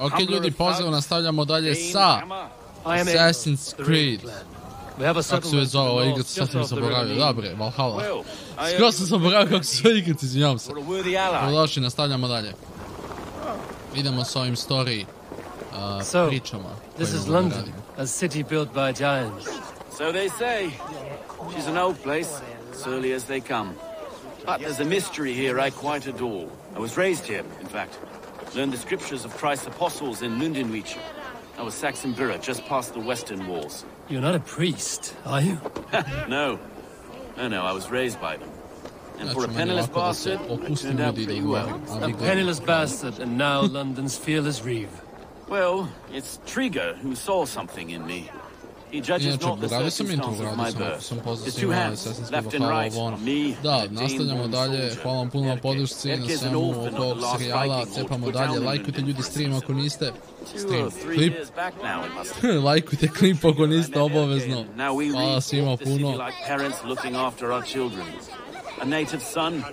Ok, ljudi, pozdrav, nastavljamo dalje sa Assassin's Creed. Kako se već zove ova igrica, sad sam zaboravio. Dobre, Valhalla. Skoro sam zaboravio kako se zove igrica, izvinjavam se. Dobrodošli, nastavljamo dalje. Idemo s ovim story pričama. This is London, a city built by giants. So they say. She's an old place, as early as they come. But there's a mystery here I quite adore. I was raised here, in fact. Learned the scriptures of Christ's apostles in Lundenwiche. I was Saxon Borough, just past the western walls. You're not a priest, are you? No. No, I was raised by them. And for a penniless bastard, it turned out pretty well. A penniless bastard, and now London's fearless reeve. Well, it's Trigger who saw something in me. He judges not the circumstances of my birth. His two hands, left and right, on me, da, nastavljamo dalje, hvala vam puno na podršci, na svemu oko ovog serijala, cepamo dalje, lajkujte ljudi stream ako niste, klip, lajkujte klip ako niste, obavezno, hvala svima puno. A native son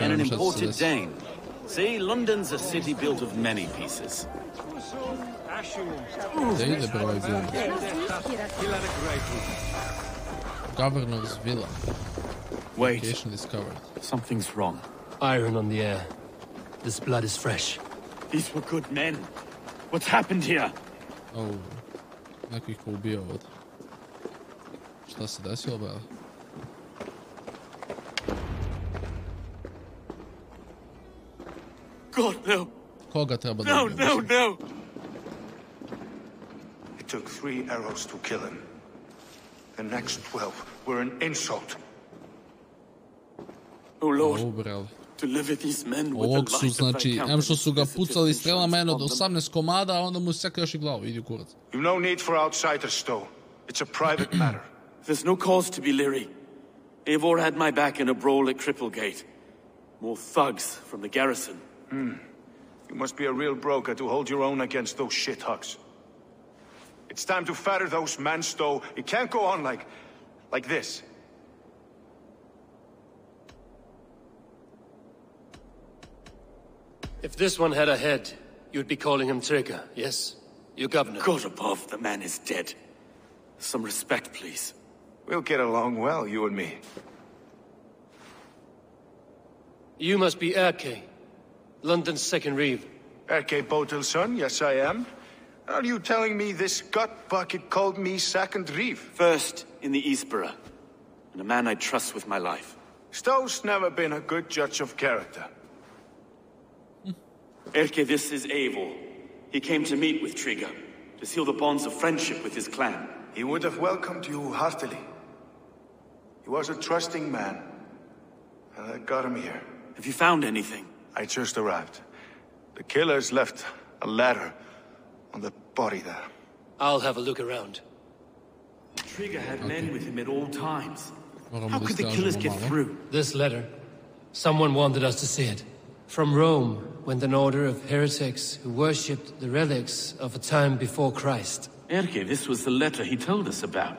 and an imported Dane. See, London's a city built of many pieces. Governor's Villa. Wait. Location discovered. Something's wrong. Iron on the air. This blood is fresh. These were good men. What's happened here? Oh. Neko ih ko ubio ovdje. Šta se desilo, brale? God, no. Koga treba da ubio? No. It took 3 arrows to kill him. The next 12 were an insult. Oh Lord, brale. deliver these men with Ovog the su, light of thy znači, em što su ga pucali strelama jedno od 18 komada, a onda mu seka još i glavu, idi u kurac. You've no need for outsiders, Stowe. It's a private matter. There's no cause to be leery. Eivor had my back in a brawl at Cripplegate. More thugs from the garrison. You must be a real broker to hold your own against those shithugs. It's time to fatter those men, Stowe. It can't go on like this. If this one had a head, you'd be calling him Trigger, yes? Your governor. God above, the man is dead. Some respect, please. We'll get along well, you and me. You must be Erke, London's second reeve. Erke Botel's son, yes I am. Are you telling me this gut bucket called me second reeve? First in the Eastborough, and a man I trust with my life. Stowe's never been a good judge of character. Erke, this is Eivor. He came to meet with Trigger, to seal the bonds of friendship with his clan. He would have welcomed you heartily. He was a trusting man, and I got him here. Have you found anything? I just arrived. The killers left a ladder on the body there. I'll have a look around. Trigger had men with him at all times. How could the killers get through? This letter. Someone wanted us to see it. From Rome went an order of heretics who worshipped the relics of a time before Christ. Erke, this was the letter he told us about.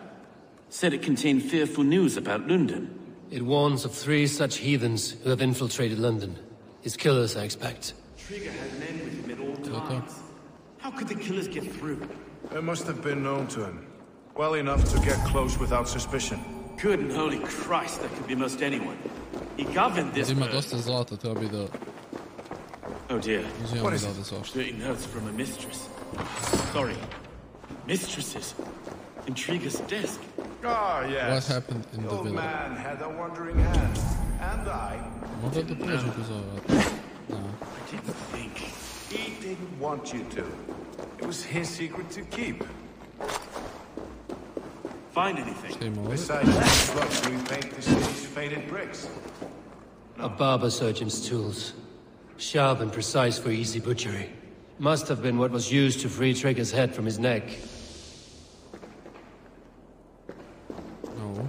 Said it contained fearful news about London. It warns of 3 such heathens who have infiltrated London. His killers, I expect. Trigger had men with him at all times. How could the killers get through? They must have been known to him. Well enough to get close without suspicion. Good and holy Christ, that could be most anyone. He governed this Ima bird. dosta zlata, treba bi da... Oh dear. What is it? Dirty notes from a mistress. Sorry. Mistresses. In Trigger's desk. Ah, yes. What happened in the old villa? man had a wandering hand. And I... Možda da pređu kroz ovo. I didn't think. He didn't want you to. It was his secret to keep. Find anything? Šta ima ovdje? Besides these rocks, we paint the city's faded bricks. A barber surgeon's tools. Sharp and precise for easy butchery. Must have been what was used to free Trigger's head from his neck. No.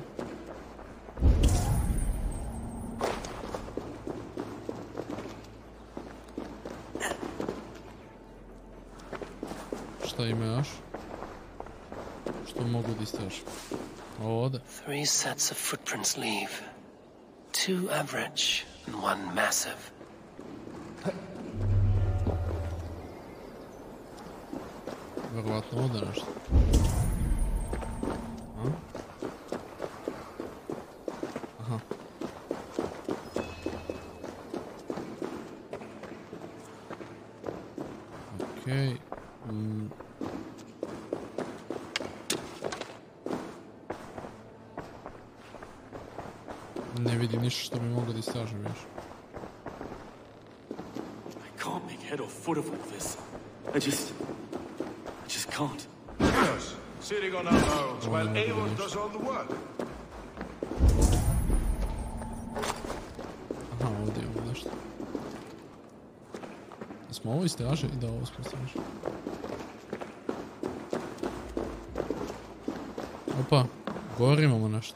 Šta ima još? Što mogu da istražim? Ovdje. 3 sets of footprints leave. 2 average and 1 massive. Vjerovatno ovdje nešto. Aha. Okej. Ne vidim ništa što bi mogao da istražim još. I can't make head or foot of all this. I just can't. Yes, sitting on our laurels while Eivor does all the work. Aha, ovdje imamo nešto. Da smo ovo istražili? Da, ovo smo istražili. Opa, gore imamo nešto.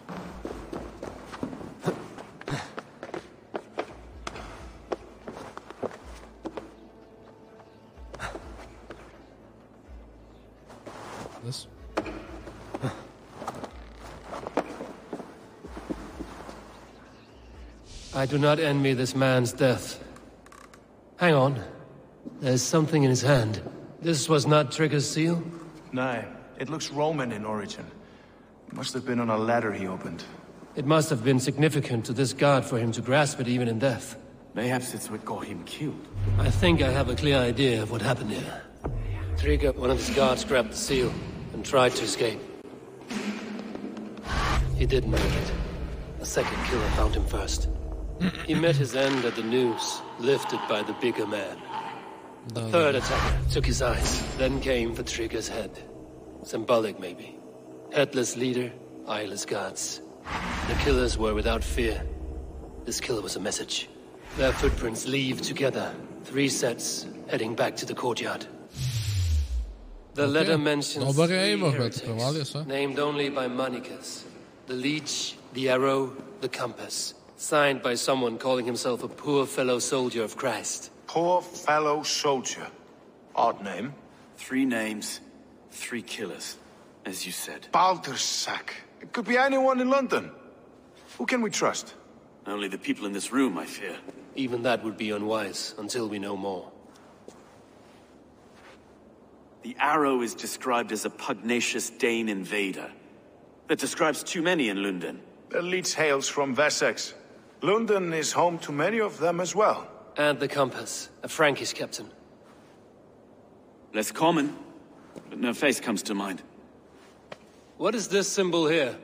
This. I do not envy this man's death. Hang on. There's something in his hand. This was not Trigger's seal? No, it looks Roman in origin. Must have been on a ladder he opened. It must have been significant to this god for him to grasp it even in death. Mayhaps it's what got him killed. I think I have a clear idea of what happened here. Trigger, one of his guards, grabbed the seal and tried to escape. He didn't make it. A second killer found him first. He met his end at the noose, lifted by the bigger man. A third attacker took his eyes, then came for Trigger's head. Symbolic, maybe. Headless leader, eyeless guards. The killers were without fear. This killer was a message. Their footprints leave together. 3 sets, heading back to the courtyard. The letter mentions 3 heretics, named only by Manicus. The leech, the arrow, the compass. Signed by someone calling himself a poor fellow soldier of Christ. Poor fellow soldier. Odd name. 3 names, 3 killers, as you said. Baldersack. It could be anyone in London. Who can we trust? Only the people in this room, I fear. Even that would be unwise, until we know more. The arrow is described as a pugnacious Dane invader. That describes too many in London. The leech hails from Wessex. London is home to many of them as well. And the compass, a Frankish captain. Less common, but no face comes to mind. What is this symbol here?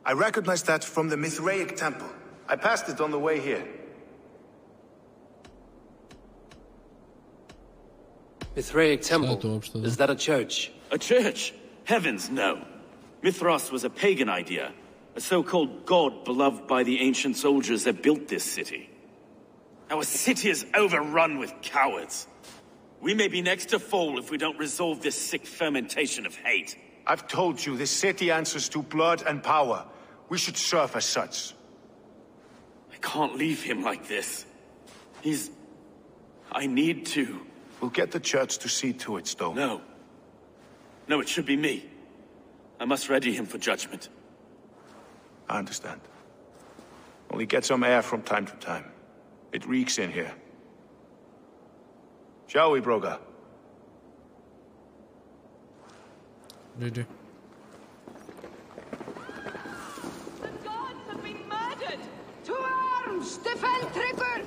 I recognize that from the Mithraic temple. I passed it on the way here. Mithraic temple? Is that a church? A church? Heavens, no. Mithras was a pagan idea. A so-called god beloved by the ancient soldiers that built this city. Our city is overrun with cowards. We may be next to fall if we don't resolve this sick fermentation of hate. I've told you, this city answers to blood and power. We should serve as such. I can't leave him like this. I need to. We'll get the church to see to it, Stowe. No. No, it should be me. I must ready him for judgment. I understand. Only get some air from time to time. It reeks in here. Shall we, Broga? GG. The gods have been murdered! To arms! Defend Trigger!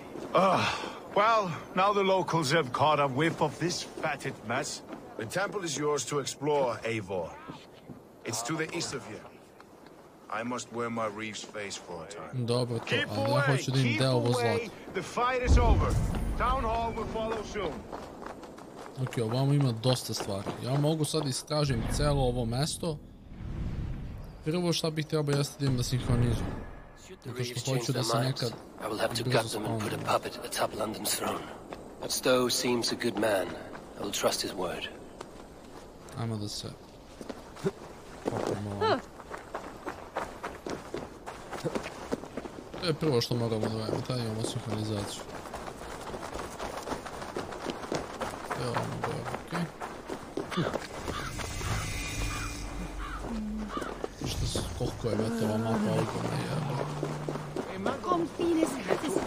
Well, now the locals have caught a whiff of this fatted mess. The temple is yours to explore, Eivor. It's to the east of here. I must wear my reef's face for a time. Dobro to, ali ja hoću da im deo ovo zlato. The fight is over. Town hall will follow soon. Ok, ovamo ima dosta stvari. Ja mogu sad istražim celo ovo mesto. Prvo šta bih trebao jeste da im da sinhronizujem. Zato što hoću da se nekad brzo spavnim. But Stowe seems a good man. I will trust his word. Ajmo da se popnemo ovo. To je prvo što moramo da radimo, tada imamo sinhronizaciju. Evo vam gore, okej. Koliko je metova mapa ogromna jeba.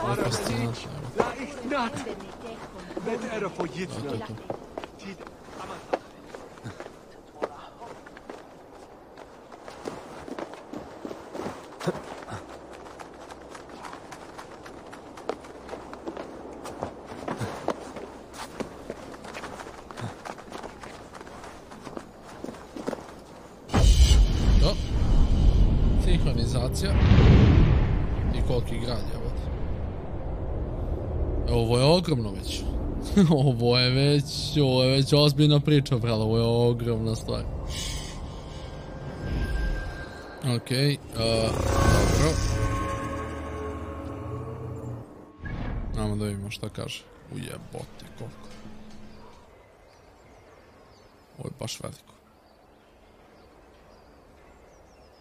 To je fascinantno. To je to. sinhronizacija. I koliki grad, jebate. Ovo je ogromno već. Ovo je već ozbiljna priča, brale, ovo je ogromna stvar. Okej, dobro. Ajmo da vidimo šta kaže. Ujebote, koliko. Ovo je baš veliko.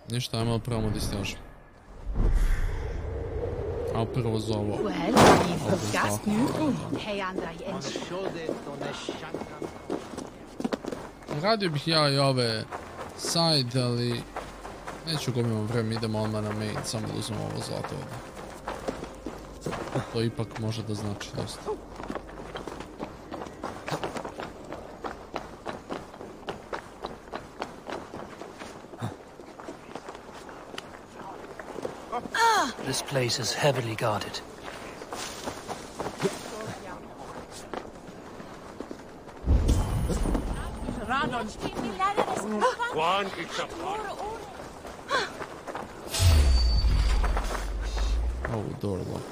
Ništa, ajmo da pravimo da istražimo. A prvo za ovo. Radio bih ja i ove side, ali neću gubimo vreme, idemo odmah na main, samo da uzmemo ovo zlato ovdje. To ipak može da znači dosta. This place is heavily guarded. Oh, door locked.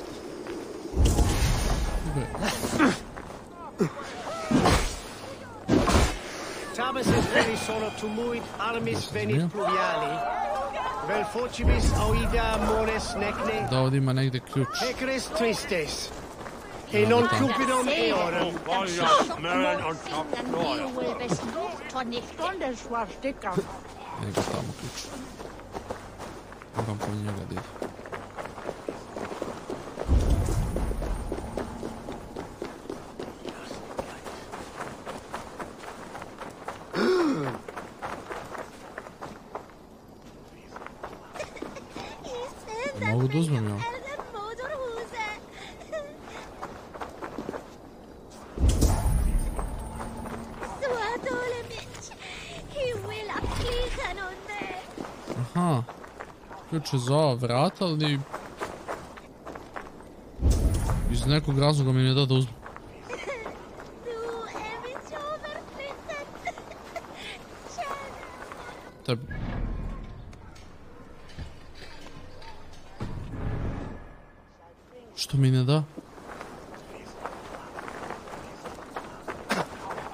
Tabes et veni sono tumuit armis venit pluviali. Vel focibis auida mores necne. Da, ovdje ima negdje ključ. Pecres tristes. E non cupidum eorum. Nego tamo ključ. Moram po njega da ide. Mogu da uzmem ja. Aha. Ključ je za ova vrata, ali iz nekog razloga mi ne da uzmem. Tebi. Što mi ne da?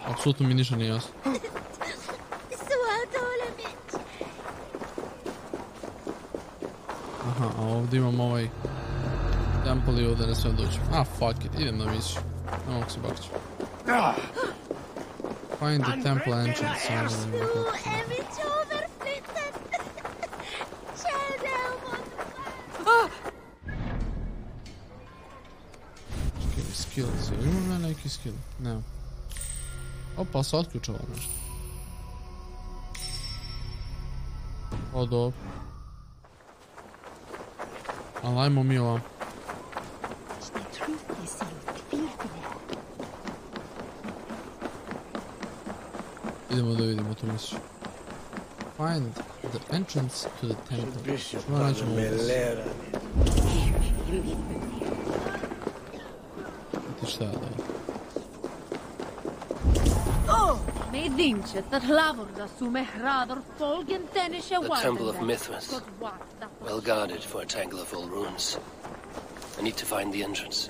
Apsolutno mi ništa nije jasno. Aha, a ovdje imam ovaj temple i ovdje ne sve dođem. Ah, fuck it, idem na misiju. Ne mogu se bakći. Find the temple entrance. Skills, imam ja neki skill? Ne. Opa, se otključava nešto. O, dobro. Ali ajmo mi ovam. Idemo da vidimo tu misiju. Find the entrance to the temple. Što nećemo ovdje? Ti šta da? The Temple of Mithras. Well guarded for a tangle of old ruins. I need to find the entrance.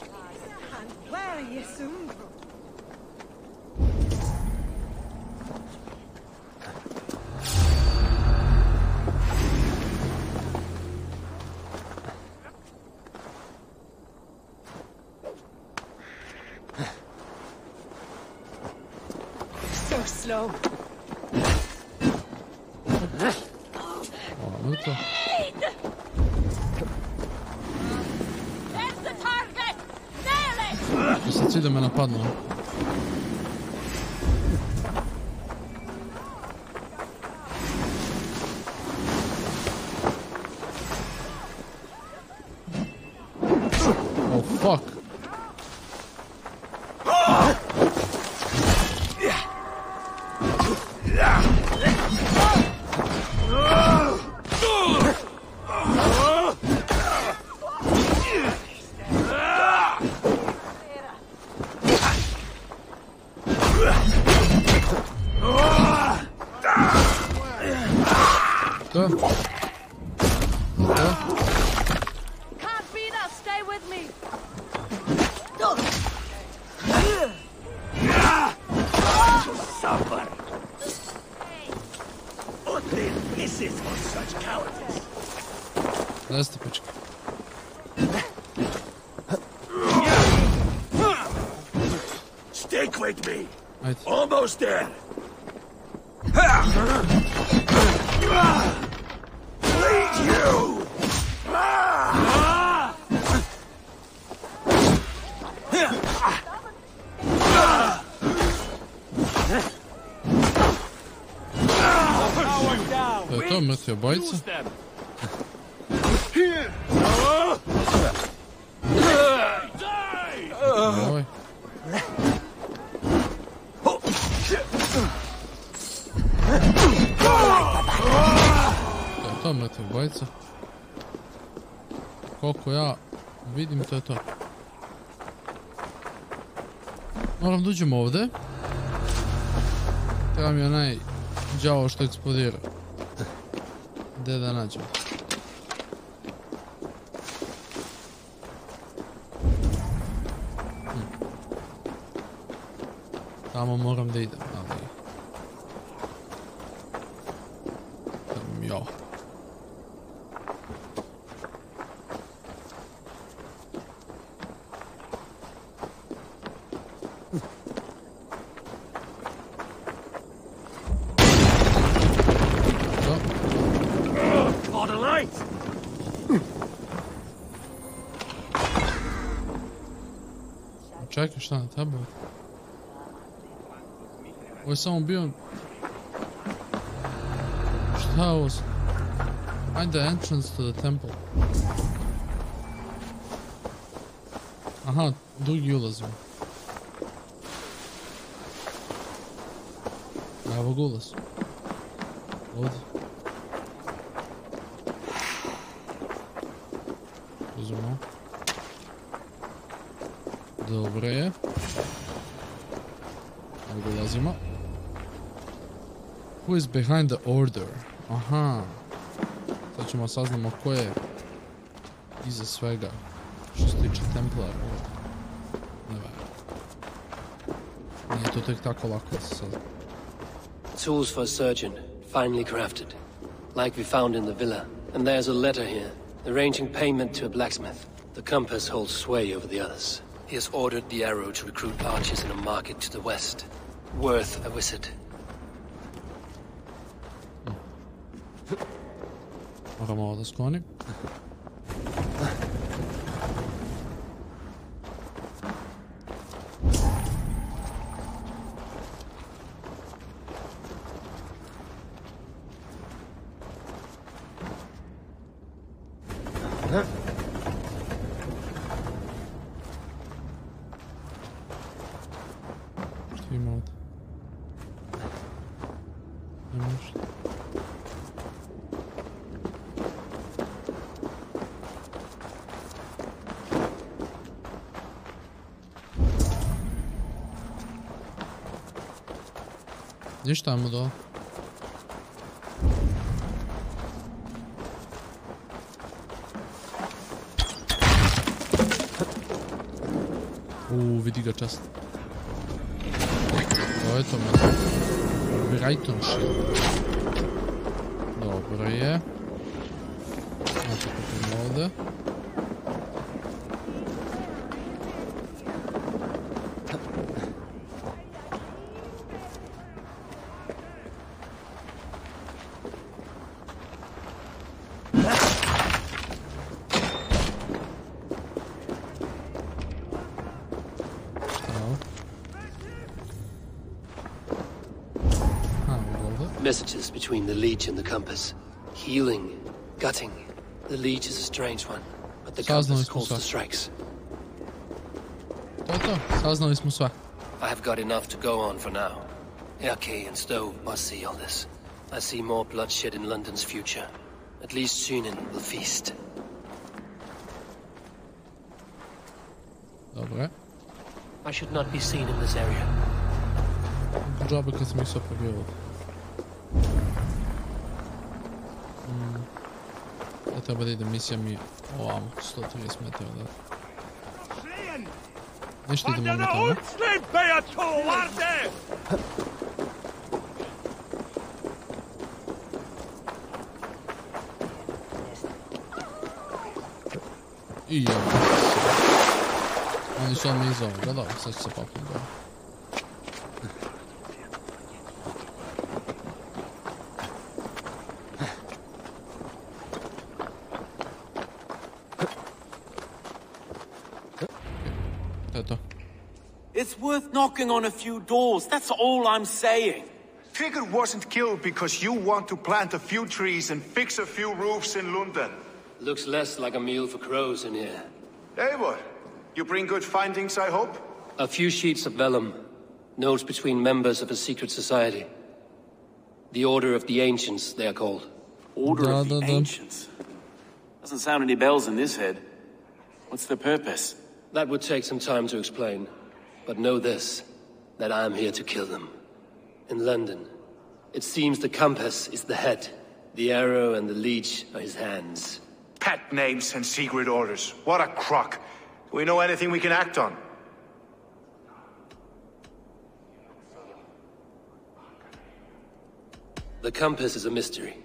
Slow. Mrtvo. There's the target. Nail it. Sad cilj da me napadnu. Oh fuck. Jeste pička. Stay quick, me. Ajde. Almost there. Lead you. To je to, mrtvi obojica. Ovaj. To je to, mrtvi obojica. Koliko ja vidim, to je to. Moram da uđem ovdje. Treba mi onaj đavo što eksplodira. Gdje da nađem? Tamo moram da idem, ali... Jo. Čekaj, šta na tebe? Ovo je samo bio... Šta je ovo? Find the entrance to the temple. Aha, drugi ulazimo. Evo ga ulaz. Ovdje. Uzmemo. Dobro je. Evo ga ulazimo. Who is behind the order? Aha. Sad ćemo saznamo ko je iza svega što se tiče Templara. Ne varam. Nije to tek tako lako da se sazna. Tools for a surgeon, finely crafted. Like we found in the villa. And there's a letter here, arranging payment to a blacksmith. The compass holds sway over the others. He has ordered the arrow to recruit archers in a market to the west. Worth a visit. Moramo ovo da sklonim. Što ima ovdje? Nema ništa. Ništa, ajmo dole. Vidi ga čast. To je to mjesto. Brighton Shield. Dobro je. Znači kupimo ovdje. Messages between the leech and the compass. Healing, gutting. The leech is a strange one, but the compass calls the strikes. To, saznali smo sve. I have got enough to go on for now. Erke and Stowe must see all this. I see more bloodshed in London's future. At least Sunan will feast. Dobre. I should not be seen in this area. Džabe kad sam ih sve prebio. Ja treba da idem, misija mi je ovamo, 130 metara da. Nešto idemo na tamo. I evo. Oni su mi iz ovoga, dobro, sad ću se popim gore. It's worth knocking on a few doors, that's all I'm saying. Trigger wasn't killed because you want to plant a few trees and fix a few roofs in London. Looks less like a meal for crows in here. Eivor, you bring good findings, I hope? A few sheets of vellum. Notes between members of a secret society. The Order of the Ancients, they are called. Order of the Ancients? Doesn't sound any bells in this head. What's the purpose? That would take some time to explain. But know this, that I am here to kill them. In London, it seems the compass is the head. The arrow and the leech are his hands. Pet names and secret orders. What a crock. Do we know anything we can act on? The compass is a mystery.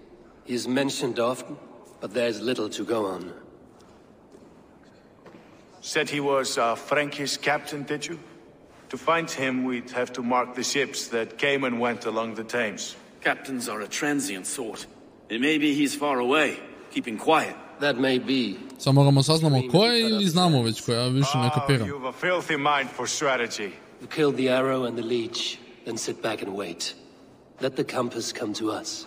He is mentioned often, but there's little to go on. Said he was a Frankish captain, did you? To find him, we'd have to mark the ships that came and went along the Thames. Captains are a transient sort. It may be he's far away, keeping quiet. That may be. Samo moramo saznamo ko je ili znamo već ko je, ja više ne kapiram. You've a filthy mind for strategy. You kill the arrow and the leech, then sit back and wait. Let the compass come to us.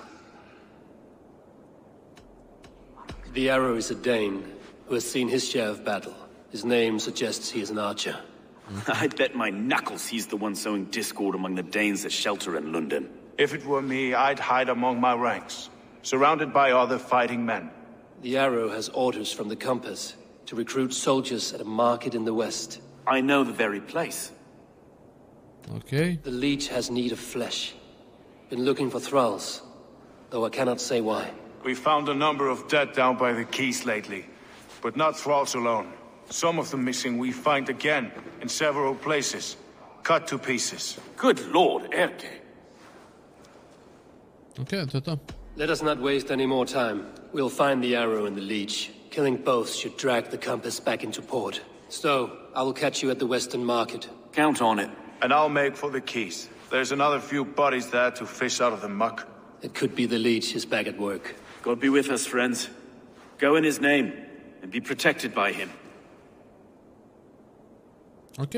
The arrow is a Dane who has seen his share of battle. His name suggests he is an archer. I bet my knuckles he's the one sowing discord among the Danes that shelter in London. If it were me, I'd hide among my ranks, surrounded by other fighting men. The arrow has orders from the compass to recruit soldiers at a market in the west. I know the very place. Okay. The leech has need of flesh. Been looking for thralls, though I cannot say why. We found a number of dead down by the quays lately, but not thralls alone. Some of the missing we find again in several places, cut to pieces. Good lord, Erke. Okay, to je to. Let us not waste any more time. We'll find the arrow and the leech. Killing both should drag the compass back into port. So, I will catch you at the western market. Count on it. And I'll make for the quays. There's another few bodies there to fish out of the muck. It could be the leech is back at work. God be with us, friends. Go in his name, and be protected by him. Ok.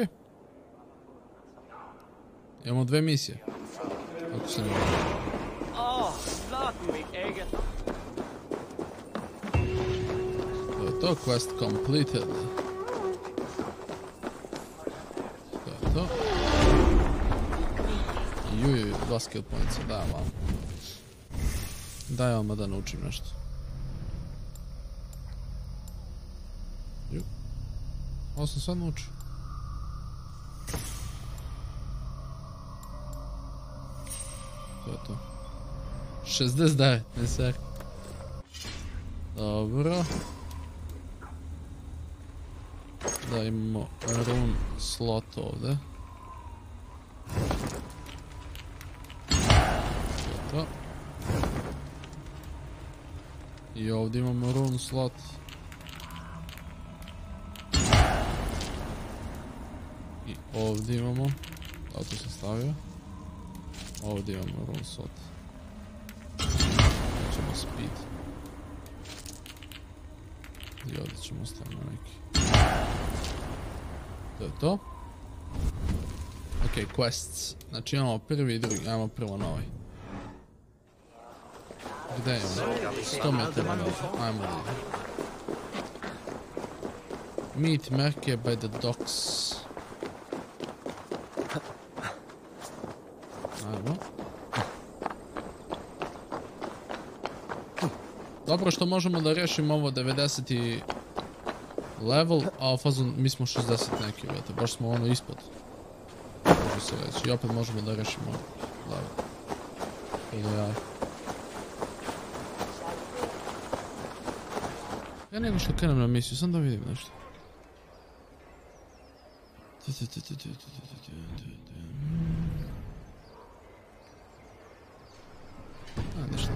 Imamo dve misije. Ako se ne vrlo. To je to, quest completed. To je to. Juj, 2 skill pointsa, da, malo. Daj vam da naučim nešto. Juj. Ovo sam sad naučio. To je to. 69, ne se. Dobro. Da imamo rune slot ovdje. To. I ovdje imamo rune slot. I ovdje imamo. Auto sam stavio. Ovdje imamo rune slot. Ćemo speed. I ovdje ćemo staviti neki. To je to. Ok, quests. Znači imamo prvi i drugi. Ajmo prvo na ovaj. Gdje imamo? 100 metara na ovaj. Ajmo da idemo. Meet Merke by the docks. Ajmo. Dobro što možemo da rešimo ovo 90. level, a u fazon mi smo 60 neki, vete, baš smo ono ispod. Može se reći, i opet možemo da rešimo level. Ili ja. Ja nego što krenem na misiju, sam da vidim nešto. A, ništa.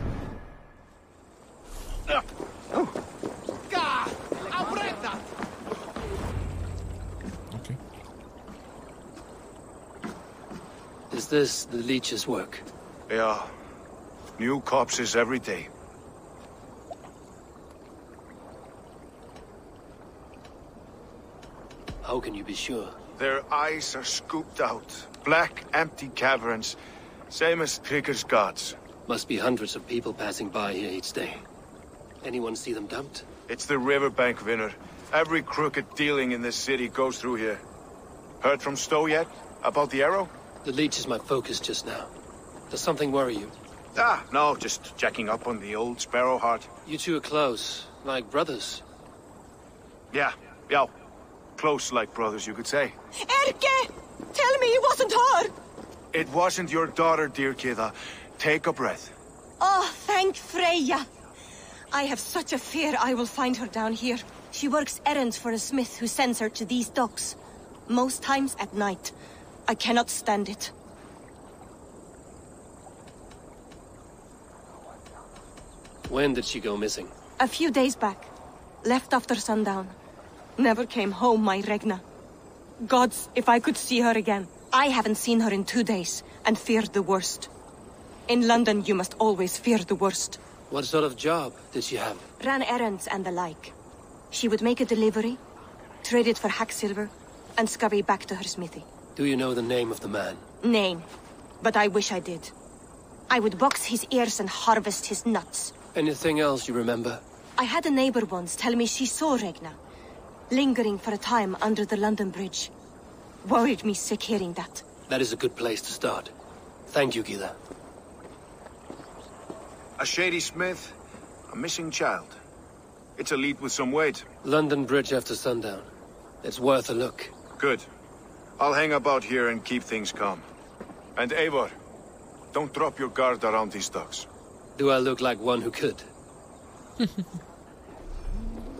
this the leech's work? Yeah. New corpses every day. How can you be sure? Their eyes are scooped out. Black, empty caverns. Same as Trigger's gods. Must be hundreds of people passing by here each day. Anyone see them dumped? It's the riverbank, Vinner. Every crooked dealing in this city goes through here. Heard from Stowe yet? About the arrow? The leech is my focus just now. Does something worry you? Ah, no, just checking up on the old Sparrowheart. You two are close, like brothers. Yeah. Close like brothers, you could say. Erke! Tell me it wasn't her! It wasn't your daughter, dear Kida. Take a breath. Oh, thank Freya. I have such a fear I will find her down here. She works errands for a smith who sends her to these docks. Most times at night. I cannot stand it. When did she go missing? A few days back. Left after sundown. Never came home, my Regna. Gods, if I could see her again. I haven't seen her in 2 days, and feared the worst. In London, you must always fear the worst. What sort of job did she have? Ran errands and the like. She would make a delivery, trade it for hack silver, and scurry back to her smithy. Do you know the name of the man? Name. But I wish I did. I would box his ears and harvest his nuts. Anything else you remember? I had a neighbor once tell me she saw Regna, lingering for a time under the London Bridge. Worried me sick hearing that. That is a good place to start. Thank you, Gila. A shady smith, a missing child. It's a lead with some weight. London Bridge after sundown. It's worth a look. Good. I'll hang about here and keep things calm. And Eivor, don't drop your guard around these docks. Do I look like one who could?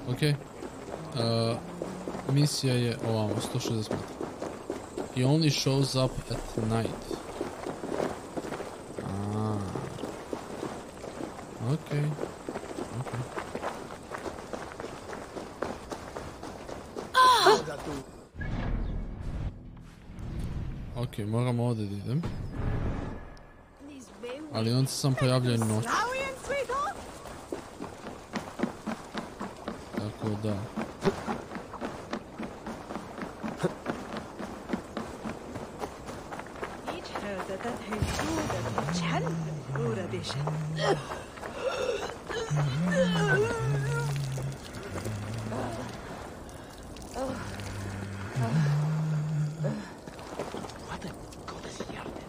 Ok. Misija je ovamo, 160 metara. He only shows up at night. Okay. Ok, moramo ovdje da idem. Ali on se sam pojavlja noć. Tako da.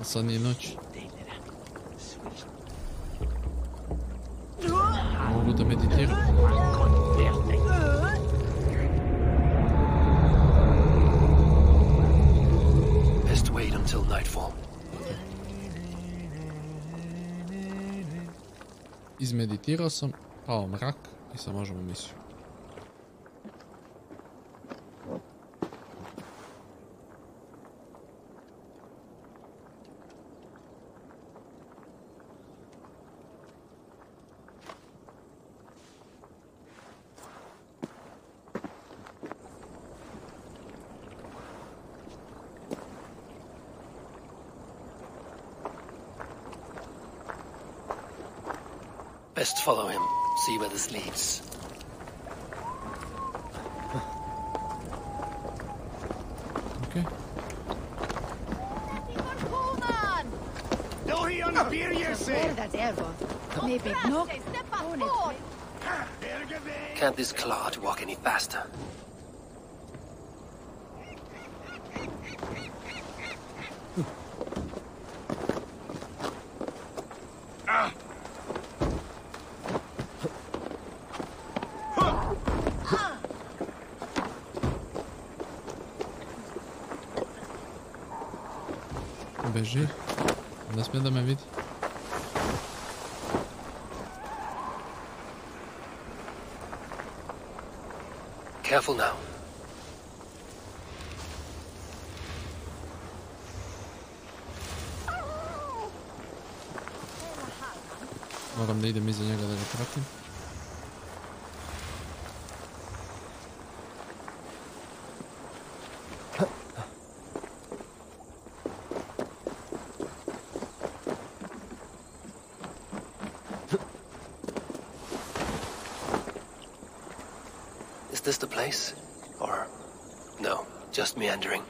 A sad nije noć. Mogu da meditiram. Best wait until nightfall. Izmeditirao sam, pao mrak i sad možemo misiju. Best follow him, see where this leads. Okay. Can't this clod walk any faster? Beži. Ne smije da me vidi. Careful now. Moram da idem iza njega da ga pratim. this the place? Or no, just meandering?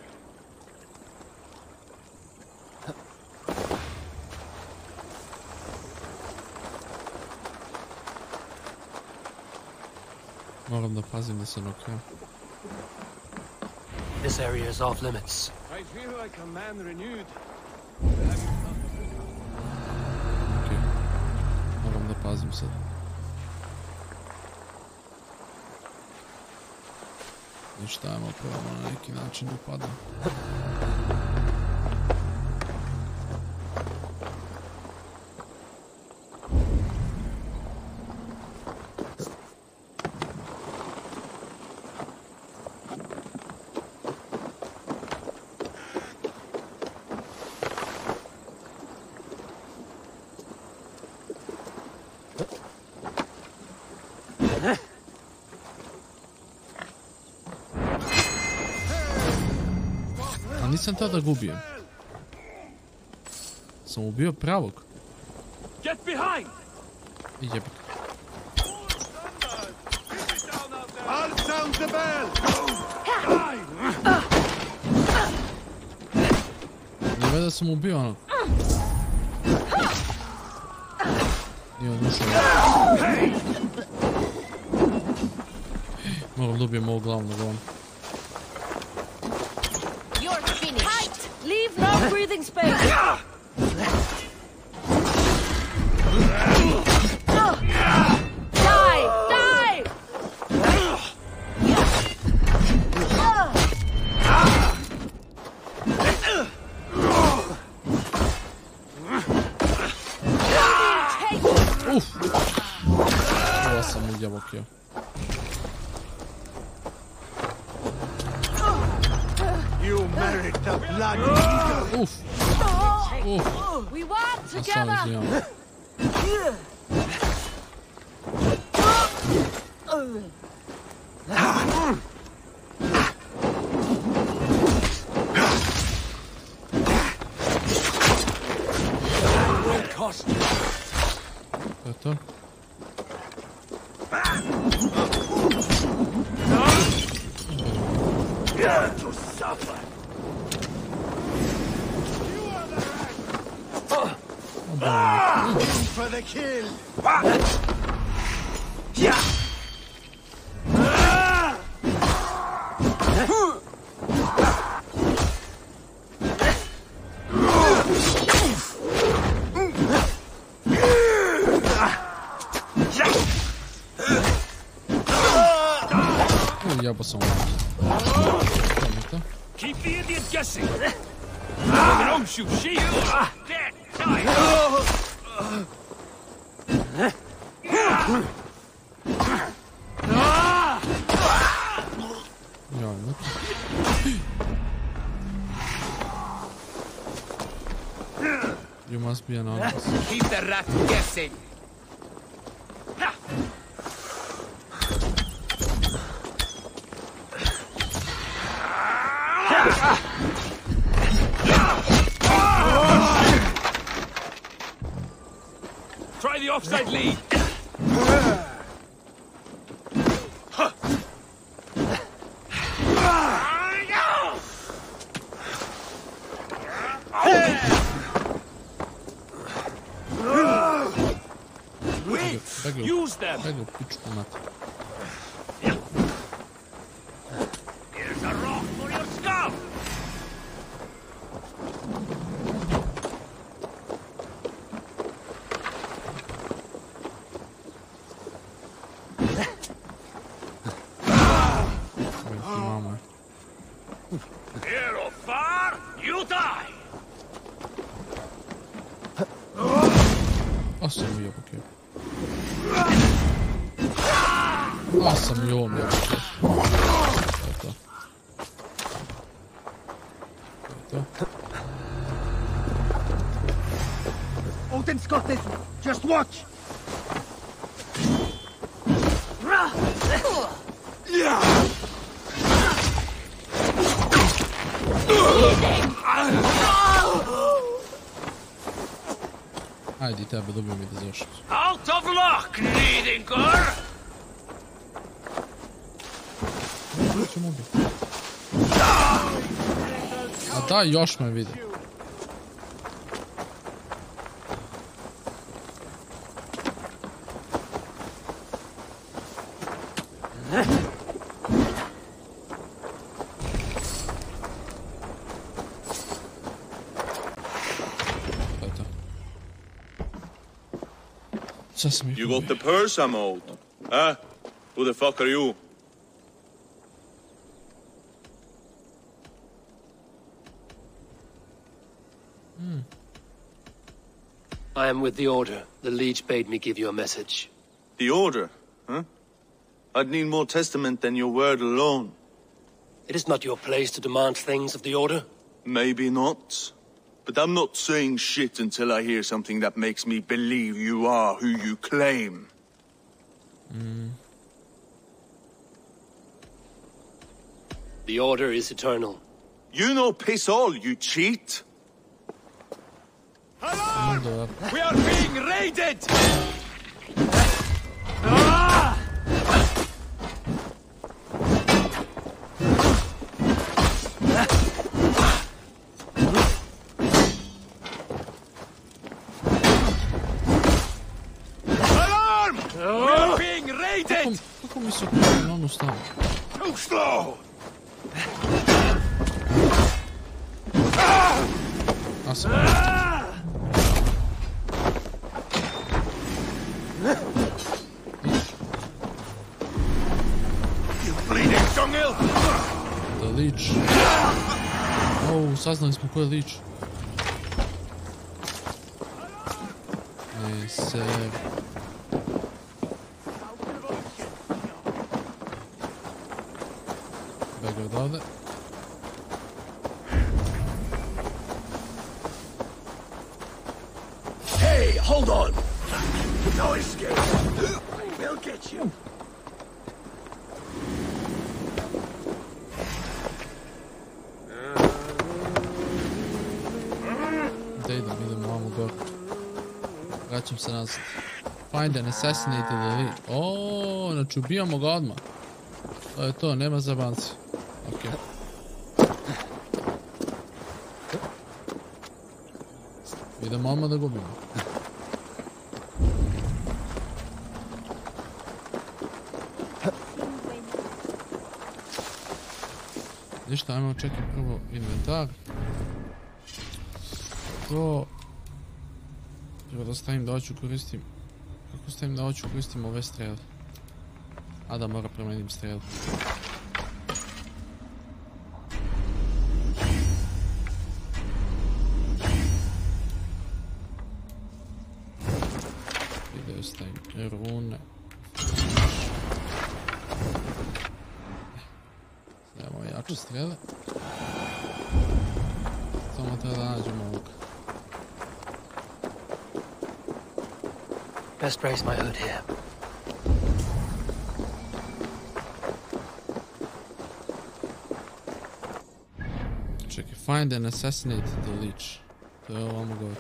Moram da pazim da se ne okrenem. This area is off limits. I feel like a man renewed. Okej. Moram da pazim sad. Ništa, ajmo probamo na neki način da upadam. Nisam tada gubio. Sam ubio pravog. Get behind! I jebik. I'll sound the bell! Ne da sam ubio ono. Nije odlušao. Moram da ubijem ovog glavnog ono. Leave no breathing space. Die! Die! Uf! Ovo sam u JABUKE. You merit the blood. Uf! Uf! We walk Sam together. izvijam. To je to. To suffer. For the kill. Jebo sam Keep the idiot guessing. Don't shoot shield. Dead. You must be an honest. Keep the rat guessing. Try the offside lead. Use them. Here's a rock for your skull. Here or far, you die. Awesome, JABUKE. Awesome, JABUKE. Odin's got this. Just watch. Ajde, tebe dobijem i da završim. Out of luck, Nidinger! ćemo ubiti. A da, još me vidi. You got the purse I'm owed? Huh? Who the fuck are you? I am with the Order. The Leech bade me give you a message. The Order? Huh? I'd need more testament than your word alone. It is not your place to demand things of the Order. Maybe not. But I'm not saying shit until I hear something that makes me believe you are who you claim. The Order is eternal. You know piss all, you cheat! Alarm! We are being raided! Alarm! We are being raided! Kako mi se okrenuo na onu stranu? Too slow! A sam. You bleeding jungle! The Leech. Oh, saznali smo ko je Leech. Se... Bega odavde. Hey, hold on! No escape! We'll get you! Da idemo ovamo gore. Vraćam se nazad. Find and assassinate the Leech. Oooo, znači ubijamo ga odmah. To je to, nema zabanci. Okej. Idemo odmah da gubimo. Ništa, ajmo čekati prvo inventar. To... Treba da stavim da hoću koristim... Kako stavim da hoću koristim ove strele? A da, mora promenim strelu. I da stavim rune. Stavimo jače strele. Samo treba da nađemo ovog. Best raise my hood here. Čekaj, find and assassinate the Leech. To je ovamo gore.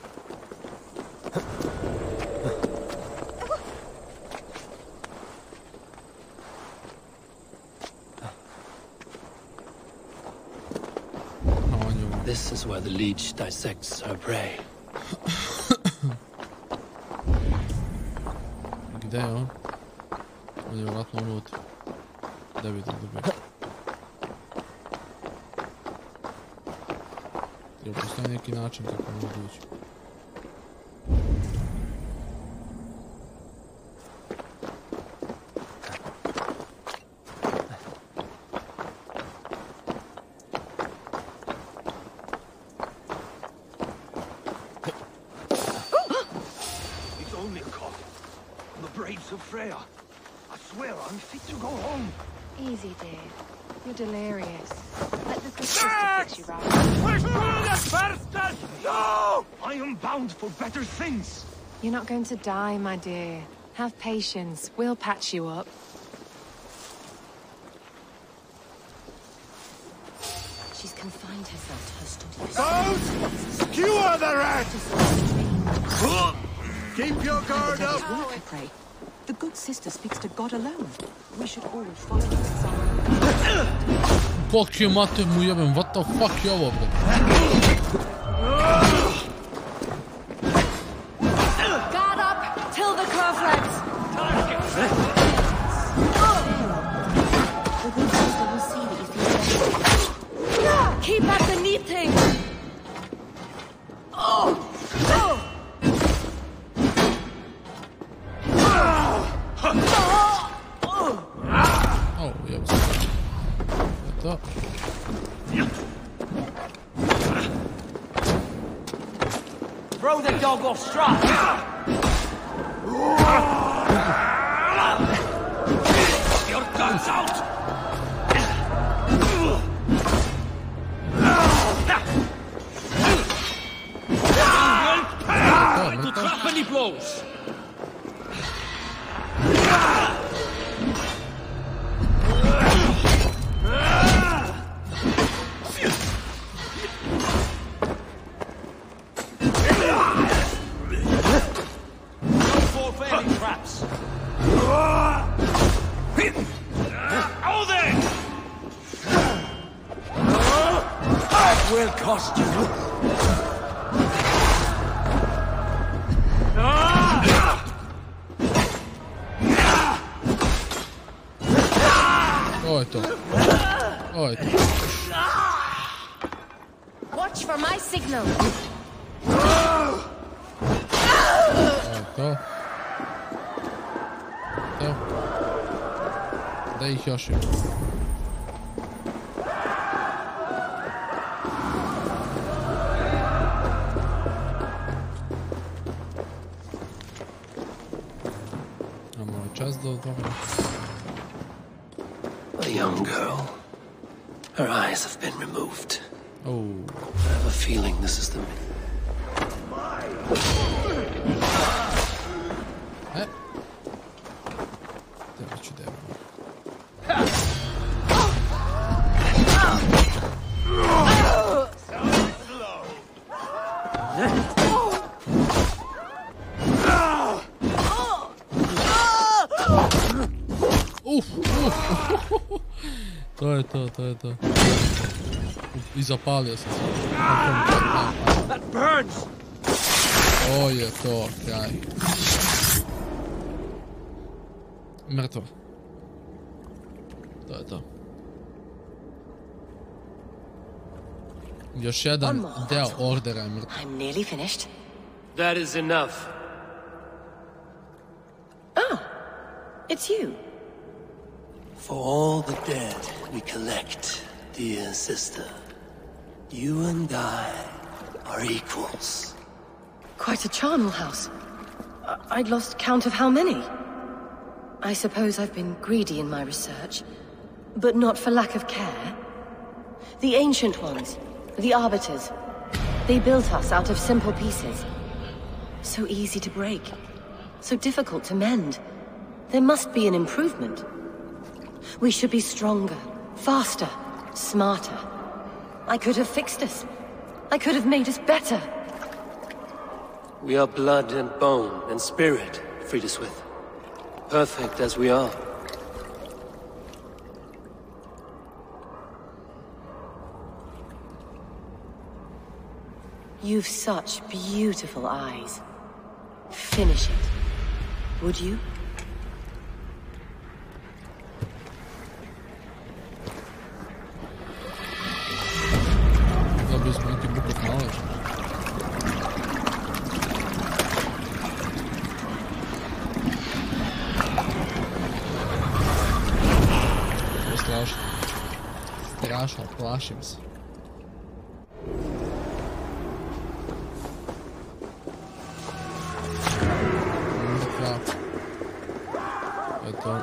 This is where the Leech dissects her prey. Gde je on? On je vjerojatno unutra. Da vidim dobro. Jel postoji neki način kako mogu ući? Easy, dear. You're delirious. Let the sister fix you right. No! I am bound for better things! You're not going to die, my dear. Have patience. We'll patch you up. She's confined herself to her studios. Bones! Skewer the rat! Keep your guard up! Pray. The good sister speaks to God alone. We should all follow his example. Fuck je mater mu jebem, what the fuck je ovo bre? Guard up! Till the claw flags! The good sister will see that if you Keep back the neat thing! Oh, jebem se. To. Throw the dog off strike! Your guns out! To trap any blows! Traps. Oh, there! That will cost you. Ovo je to. Ovo je to. Watch for my signal! Ovo je to. To. Da ih još ima. Imamo ovaj čas do toga. A young girl. Her eyes have been removed. Oh. I have a feeling this is the... Treba ću debno. To je to, to je to. I zapalio sam se. That burns! O je to, kraj. Mrtvo. To je to. Još jedan deo ordera je mrtvo. I'm nearly finished. That is enough. Oh, it's you. For all the dead we collect, dear sister, you and I are equals. Quite a charnel house. I'd lost count of how many. I suppose I've been greedy in my research, but not for lack of care. The ancient ones, the arbiters, they built us out of simple pieces. So easy to break, so difficult to mend. There must be an improvement. We should be stronger, faster, smarter. I could have fixed us. I could have made us better. We are blood and bone and spirit, Friedeswith. Perfect as we are. You've such beautiful eyes. Finish it. Would you? Dobili smo neki book of knowledge. To je strašno. Strašno, plašim se. Mrtva. To je to.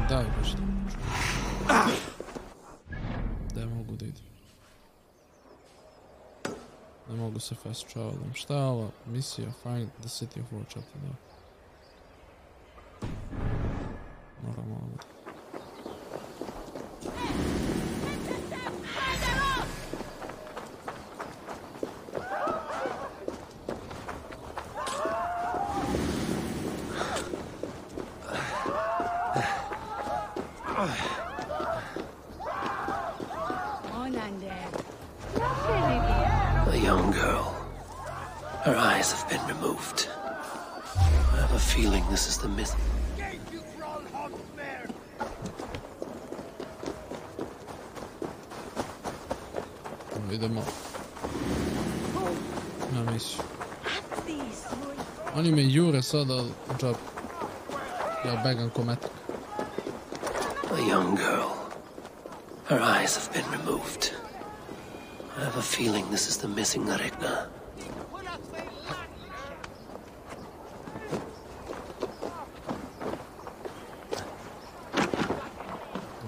Daj, baš to. Da mogu da idem. Ne mogu se fast travelim. Šta je ovo? Misija, find the city of Warchapter, da. Moramo ovdje. A young girl. Her eyes have been removed. I have a feeling this is the myth. Idemo na misiju. Oni me jure sada u džab. Ja begam ko metak. A young girl. Her eyes have been removed. I have a feeling this is the missing Regna.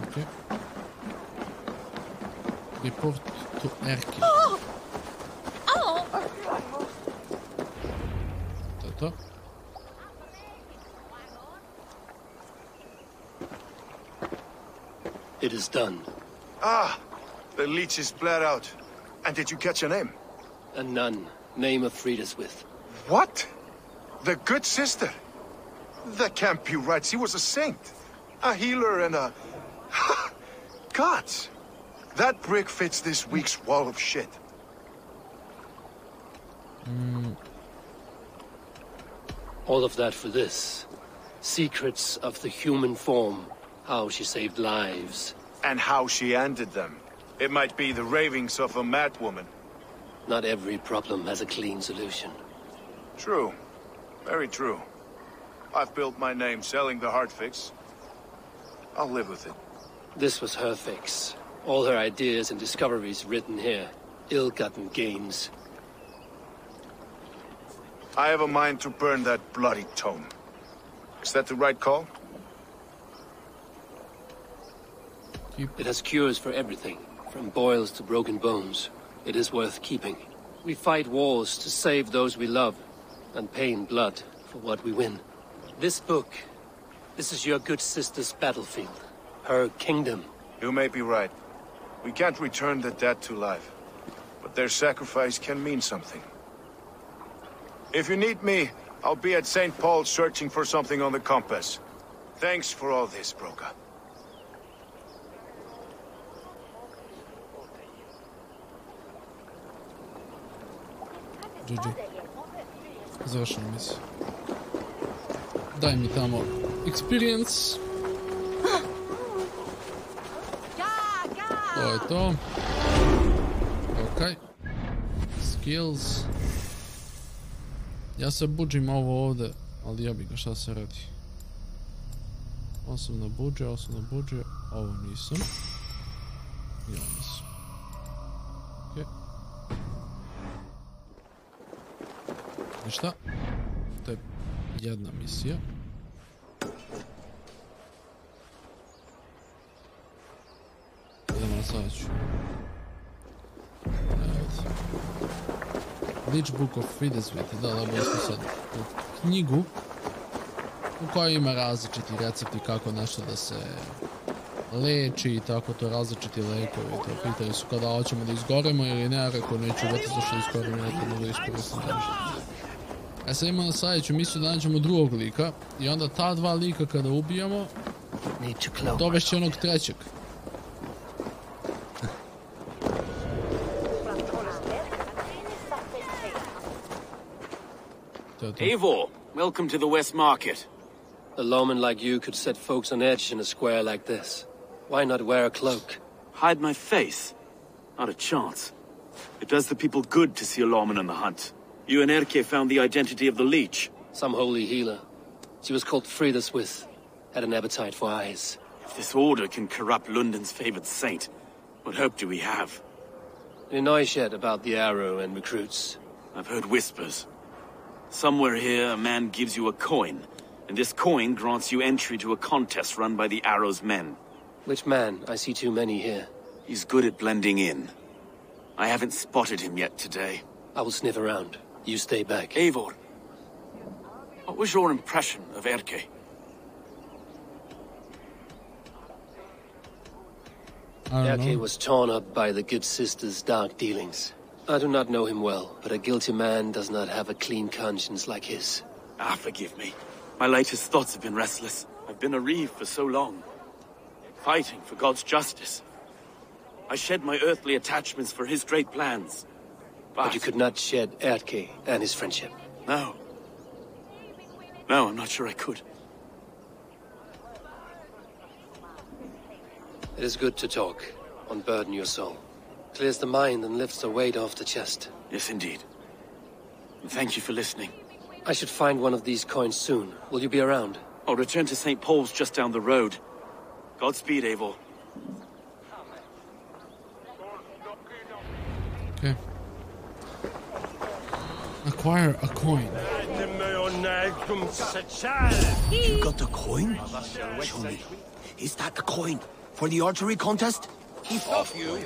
Okay. Report to Erke. To. It is done. Ah, the leech is bled out. And did you catch a name? A nun, name of Frida's with. What? The good sister? That can't be right. She was a saint. A healer and a... Gods! That brick fits this week's wall of shit. All of that for this. Secrets of the human form. How she saved lives. And how she ended them. It might be the ravings of a madwoman. Not every problem has a clean solution. True. Very true. I've built my name selling the heart fix. I'll live with it. This was her fix. All her ideas and discoveries written here. Ill-gotten gains. I have a mind to burn that bloody tome. Is that the right call? It has cures for everything, from boils to broken bones. It is worth keeping. We fight wars to save those we love, and pay in blood for what we win. This book, this is your good sister's battlefield. Her kingdom. You may be right. We can't return the dead to life. But their sacrifice can mean something. If you need me, I'll be at St. Paul's searching for something on the compass. Thanks for all this, Broka. GG. Završena misija. Daj mi tamo experience. To je to. Ok. Skills. Ja se budžim ovo ovdje, ali ja bi ga šta se radi. Osobno budže, ovo nisam. Ja nisam. Ok. Ništa. To je jedna misija. Idemo na sljedeću. Book of Wideswit, da, dobili smo sad knjigu u kojoj ima različiti recepti kako nešto da se leči i tako to, različiti lekovi. To pitali su kada hoćemo da izgoremo ili ne, rekao neću uvati zašto izgoremo, nekako mogu iskoristiti. A sad imamo na sljedeću misiju da nađemo drugog lika i onda ta dva lika kada ubijamo dovešće onog trećeg. Eivor, welcome to the West Market. A lawman like you could set folks on edge in a square like this. Why not wear a cloak? Hide my face? Not a chance. It does the people good to see a lawman on the hunt. You and Erke found the identity of the leech. Some holy healer. She was called Frida's with. Had an appetite for eyes. If this order can corrupt London's favored saint, what hope do we have? Any noise yet about the arrow and recruits? I've heard whispers. Somewhere here, a man gives you a coin, and this coin grants you entry to a contest run by the Arrow's men. Which man? I see too many here. He's good at blending in. I haven't spotted him yet today. I will sniff around. You stay back. Eivor, what was your impression of Erke? Erke was torn up by the good sister's dark dealings. I do not know him well, but a guilty man does not have a clean conscience like his. Ah, forgive me. My latest thoughts have been restless. I've been a reeve for so long. fighting for God's justice. I shed my earthly attachments for his great plans. But you could not shed Erke and his friendship. No. No, I'm not sure I could. It is good to talk, unburden your soul. Clears the mind and lifts the weight off the chest. Yes, indeed. And thank you for listening. I should find one of these coins soon. Will you be around? I'll return to St. Paul's just down the road. Godspeed, Eivor. Okay. Acquire a coin. You got the coin? Show me. Is that the coin for the archery contest? Keep off, you.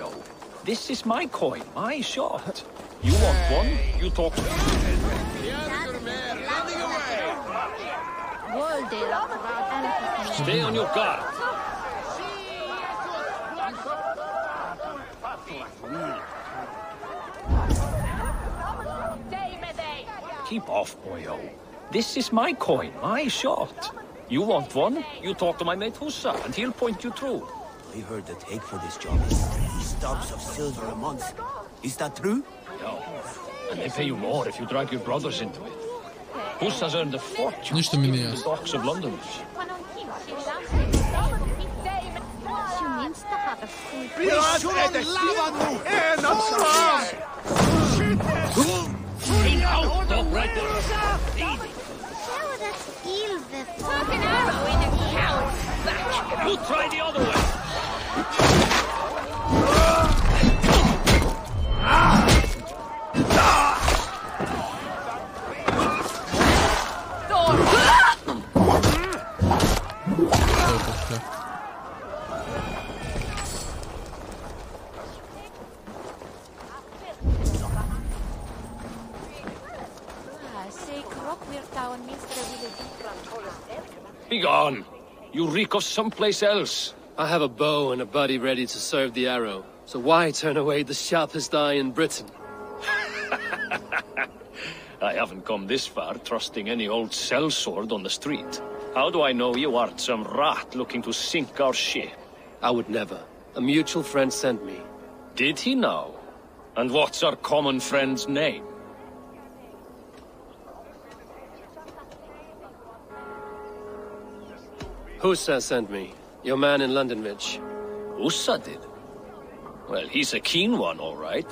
This is my coin, my shot. You want one? You talk to me. Stay on your guard. Keep off, boyo. This is my coin, my shot. You want one? You talk to my mate Hussa, and he'll point you through. I heard the take for this job is 3 stubs of silver a month. Is that true? No. And they pay you more if you drag your brothers into it. Hussa's earned a fortune Ništa mi nije in the jasno. docks of London. Stop right there. Fucking arrow in a cow's back. You try the other way. Be gone. You reek of someplace else. I have a bow and a buddy ready to serve the arrow. So why turn away the sharpest eye in Britain? I haven't come this far trusting any old sellsword on the street. How do I know you aren't some rat looking to sink our ship? I would never. A mutual friend sent me. Did he now? And what's our common friend's name? Hussa sent me. Your man in London Ridge. Hussa did? Well, he's a keen one, all right.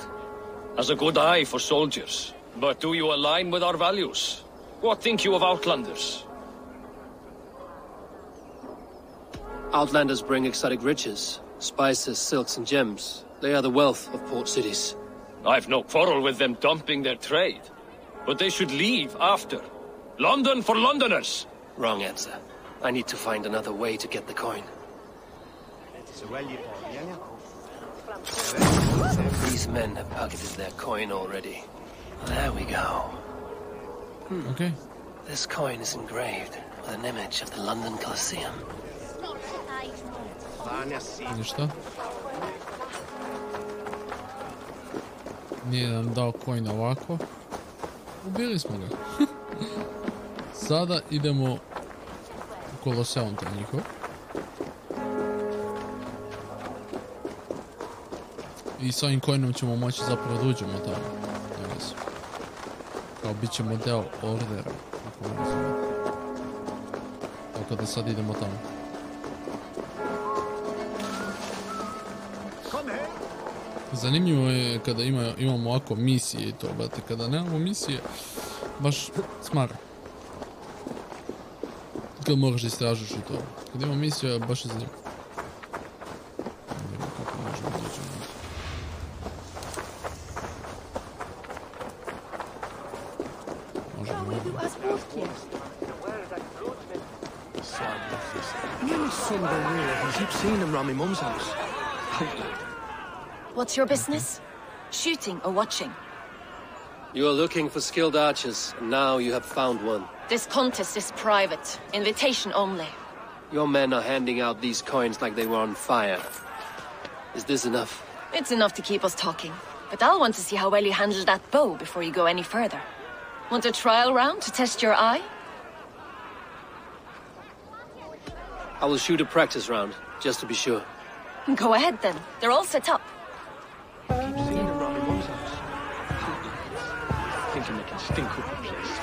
Has a good eye for soldiers. But do you align with our values? What think you of Outlanders? Outlanders bring exotic riches. Spices, silks, and gems. They are the wealth of port cities. I've no quarrel with them dumping their trade. But they should leave after. London for Londoners! Wrong answer. I need to find another way to get the coin. These men have pocketed their coin already. There we go. Okay. This coin is engraved with an image of the London Colosseum. Ništa. Nije nam dao coin ovako. Ubili smo ga. Sada idemo u Koloseum taj njihov. I s ovim coinom ćemo moći zapravo da uđemo tamo. Kao bit ćemo deo ordera. Tako da sad idemo tamo. Zanimljivo je kada imamo ovako misije i to, brate. Kada nemamo misije, baš smara. Kad moraš da istražuš i to. Kad imamo misiju, baš je zanimljivo. Kako možemo dođemo. Možemo ovdje. What's your business? Shooting or watching? You are looking for skilled archers, and now you have found one. This contest is private. Invitation only. Your men are handing out these coins like they were on fire. Is this enough? It's enough to keep us talking. But I'll want to see how well you handle that bow before you go any further. Want a trial round to test your eye? I will shoot a practice round, just to be sure. Go ahead then. They're all set up. Thinking they can stink up the place.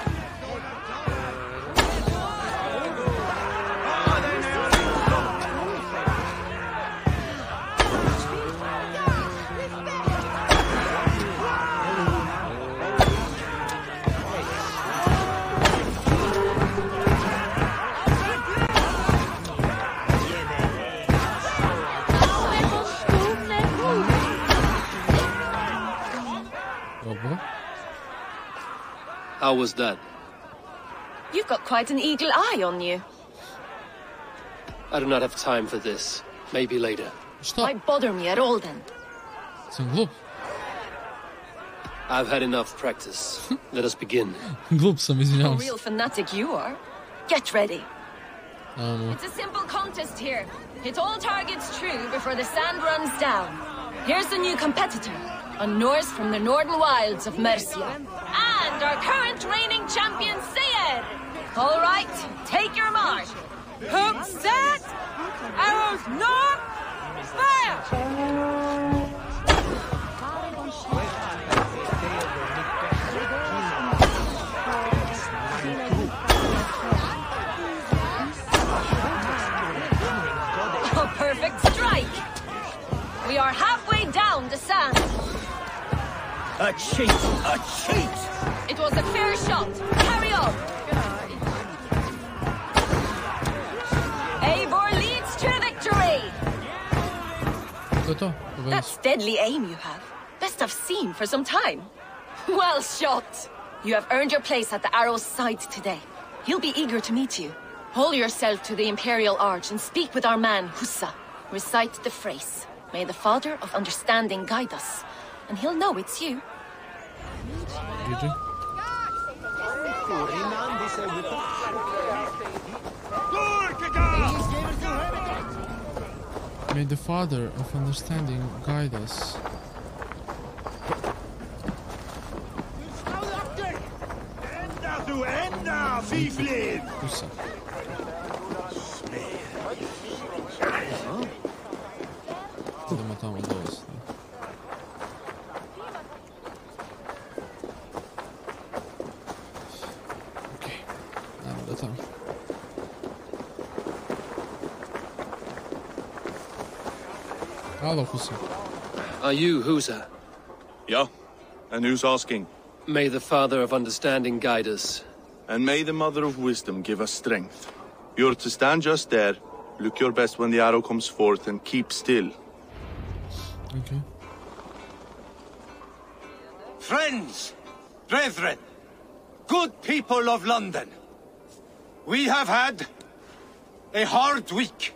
How was that? You've got quite an eagle eye on you. I do not have time for this. Maybe later. Why bother me at all then? I've had enough practice. Let us begin. A real fanatic you are. Get ready. It's a simple contest here. Hit all targets true before the sand runs down. Here's the new competitor, a Norse from the northern wilds of Mercia. And our current reigning champion, Seir! All right, take your mark. Hook set! Arrows north! Fire! A perfect strike! We are halfway down the sand. A cheat! A cheat! It was a fair shot. Carry on. Eivor leads to victory. That's deadly aim you have. Best I've seen for some time. Well shot. You have earned your place at the arrow's side today. He'll be eager to meet you. Hold yourself to the Imperial Arch and speak with our man, Hussa. Recite the phrase. May the Father of Understanding guide us. And he'll know it's you. GG. May the Father of Understanding guide us. Hussa. Idemo tamo dosta. Okej, ajmo do tamo. Hallå, Hussa. Are you Husa? Yeah, and who's asking? May the Father of Understanding guide us. And may the Mother of Wisdom give us strength. You're to stand just there, look your best when the arrow comes forth, and keep still. Okay. Friends, brethren, good people of London, we have had a hard week.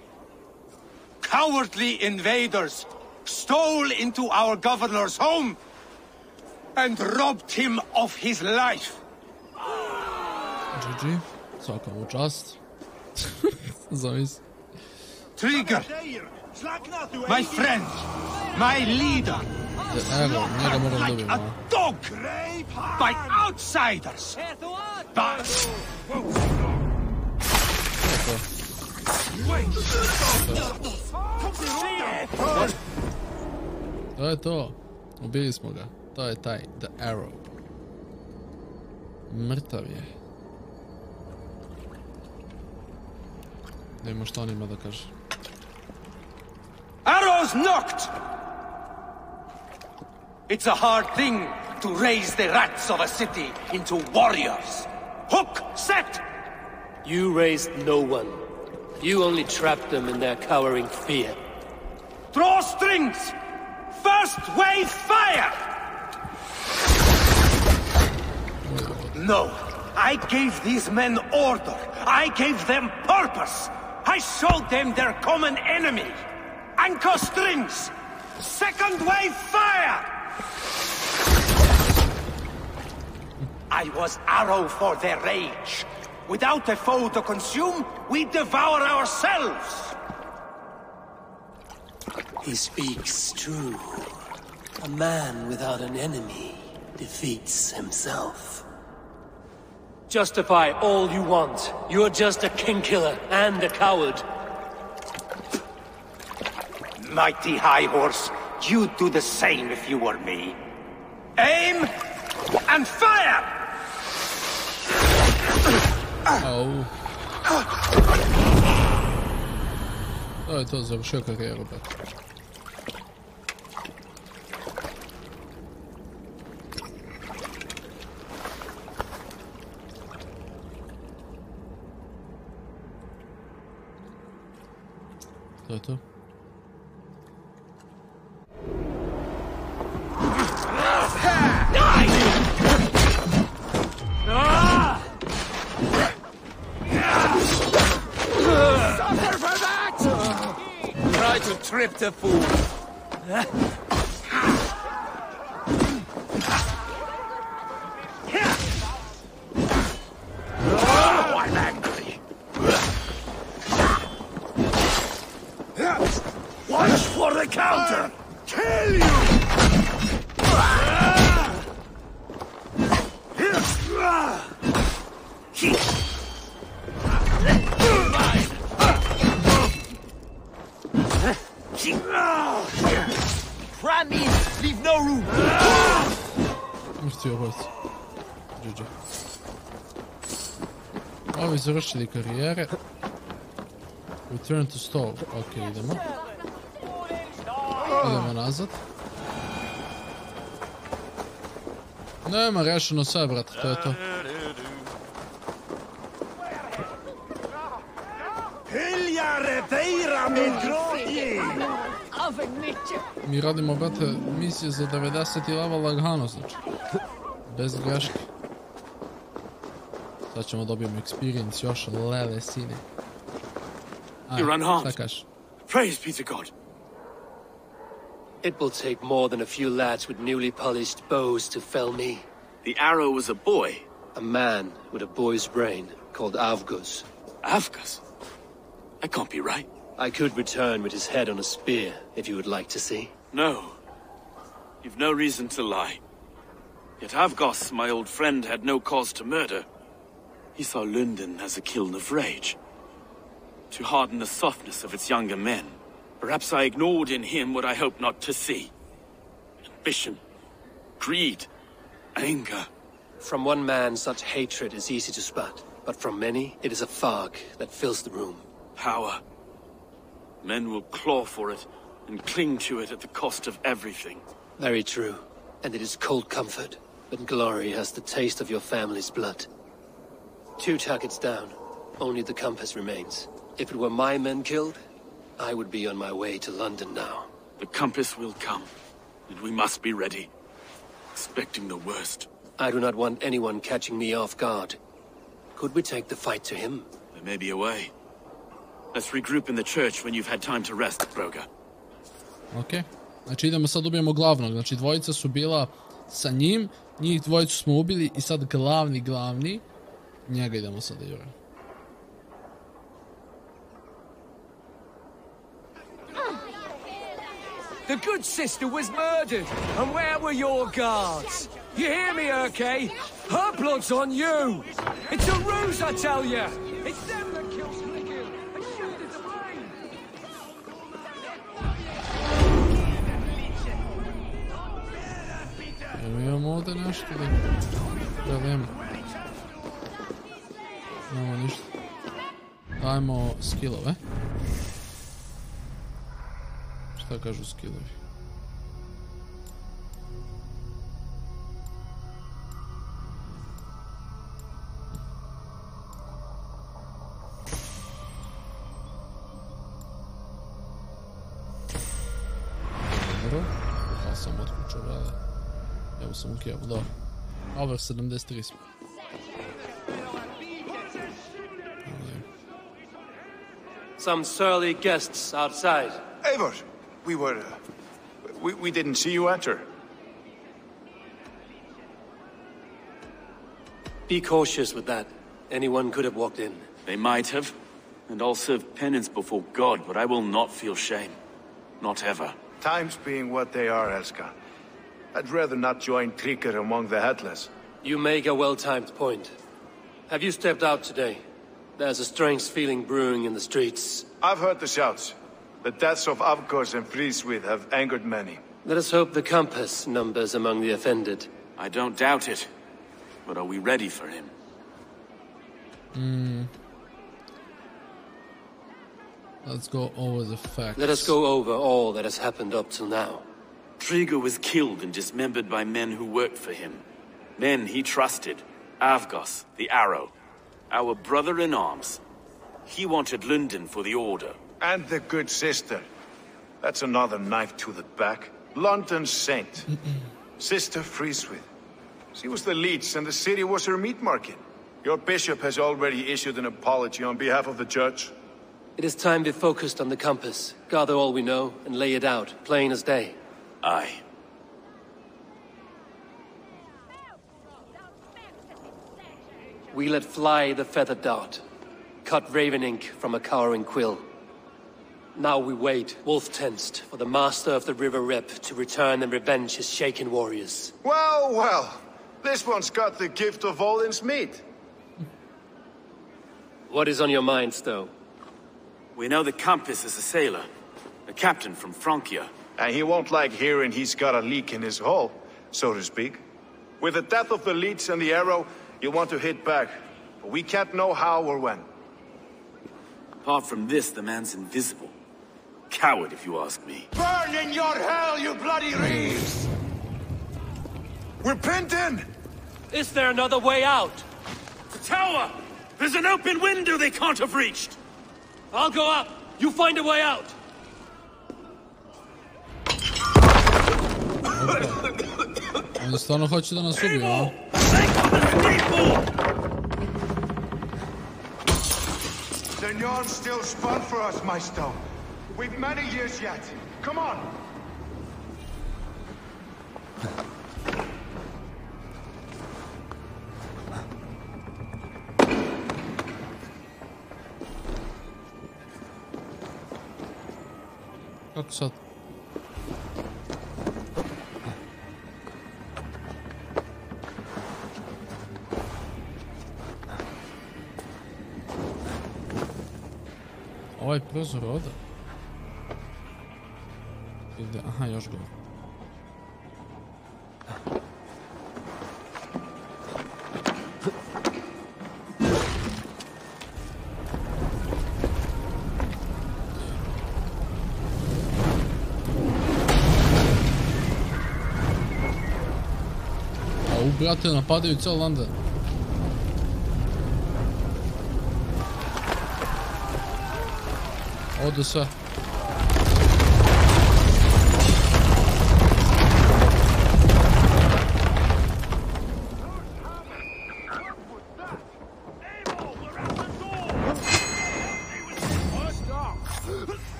Cowardly invaders stole into our governor's home and robbed him of his life. GG. Svaka mu čast. Zavis. Trigger, my friend, my leader, Evo, njega moram like dobiti. a dog by outsiders. But To je to. Ubili smo ga. To je taj, The Arrow. Mrtav je. Da ima što on ima da kaže. arrows knocked! It's a hard thing to raise the rats of a city into warriors. Hook, set! You raised no one. You only trapped them in their cowering fear. Draw strings! First wave fire! No, I gave these men order. I gave them purpose. I showed them their common enemy. Anchor strings! Second wave fire! I was arrow for their rage. Without a foe to consume, we devour ourselves. He speaks true. A man without an enemy defeats himself. Justify all you want. You're just a king killer and a coward. Mighty High Horse, you'd do the same if you were me. Aim and fire! Au. To je to, završio karijeru, brate. To je to. To trip the fool. Oh, I'm angry. Watch for the counter. Kill you. Prime me, leave no room. Ustio boc. GG. Ovi završili karijere. Return to stove. Ok, idemo. Idemo nazad. Nema, rešeno sve, brate, to je to. Mi radimo, brate, misije za 90. level lagano, znači. Bez greške. Sad ćemo dobijemo experience još, lele sine. You're unharmed. Šta kažeš? Praise be to God. It will take more than a few lads with newly polished bows to fell me. The arrow was a boy. A man with a boy's brain called Avgus. Avgus? That can't be right. I could return with his head on a spear, if you would like to see. No. You've no reason to lie. Yet Avgos, my old friend, had no cause to murder. He saw London as a kiln of rage, to harden the softness of its younger men. Perhaps I ignored in him what I hoped not to see. Ambition, greed, anger. From one man, such hatred is easy to spot, but from many, it is a fog that fills the room. Power. Men will claw for it and cling to it at the cost of everything. Very true. And it is cold comfort, but glory has the taste of your family's blood. 2 targets down. Only the compass remains. If it were my men killed, I would be on my way to London now. The compass will come, and we must be ready. Expecting the worst. I do not want anyone catching me off guard. Could we take the fight to him? There may be a way. Let's regroup in the church when you've had time to rest, Broga. Ok. Znači idemo sad ubijemo glavnog. Znači dvojica su bila sa njim, njih dvojicu smo ubili i sad glavni. Njega idemo sada jurati. The good sister was murdered, and where were your guards? You hear me, Urke? Her blood's on you! It's a ruse, I tell you! It's them that kills Flickil, and she is to blame! Imamo ovdje nešto da nema. Nemamo ništa. Dajmo skillove. Šta kažu skillovi? Dobro. Ja sam otkućao vele. Evo sam u Kijevu, dobro. Over 73 smo. Some surly guests outside. Eivor, we didn't see you enter. Be cautious with that. Anyone could have walked in. They might have, and I'll serve penance before God, but I will not feel shame. Not ever. Times being what they are, Elska. I'd rather not join Tricker among the headless. You make a well-timed point. Have you stepped out today? There's a strange feeling brewing in the streets. I've heard the shouts. The deaths of Avgos and Friswith have angered many. Let us hope the compass numbers among the offended. I don't doubt it. But are we ready for him? Let's go over the facts. Let us go over all that has happened up till now. Trigger was killed and dismembered by men who worked for him. Men he trusted. Avgos, the Arrow. Our brother-in-arms. He wanted London for the Order. And the good sister. That's another knife to the back. London's saint. Sister Friswith. She was the leech and the city was her meat market. Your bishop has already issued an apology on behalf of the church. It is time to focus on the compass, gather all we know, and lay it out, plain as day. Aye. We let fly the feathered dart, cut raven ink from a cowering quill. Now we wait, wolf-tensed, for the master of the River Rep to return and revenge his shaken warriors. Well, well. This one's got the gift of Odin's meat. What is on your mind, Stowe? We know the compass is a sailor. A captain from Francia. And he won't like hearing he's got a leak in his hull, so to speak. With the death of the leech and the arrow, you'll want to hit back. But we can't know how or when. Apart from this, the man's invisible. Coward, if you ask me. Burn in your hell, you bloody reeves! We're pinned in! Is there another way out? The tower! There's an open window they can't have reached! I'll go up! You find a way out! Oni stvarno hoće da nas ubiju, a? The yarn's still spun for us, my Stone. We've many years yet. Come on! Kako sad? Ovaj prozor ovdje. Ide, aha, još gore. Brate, napadaju cijel London. Ode sve.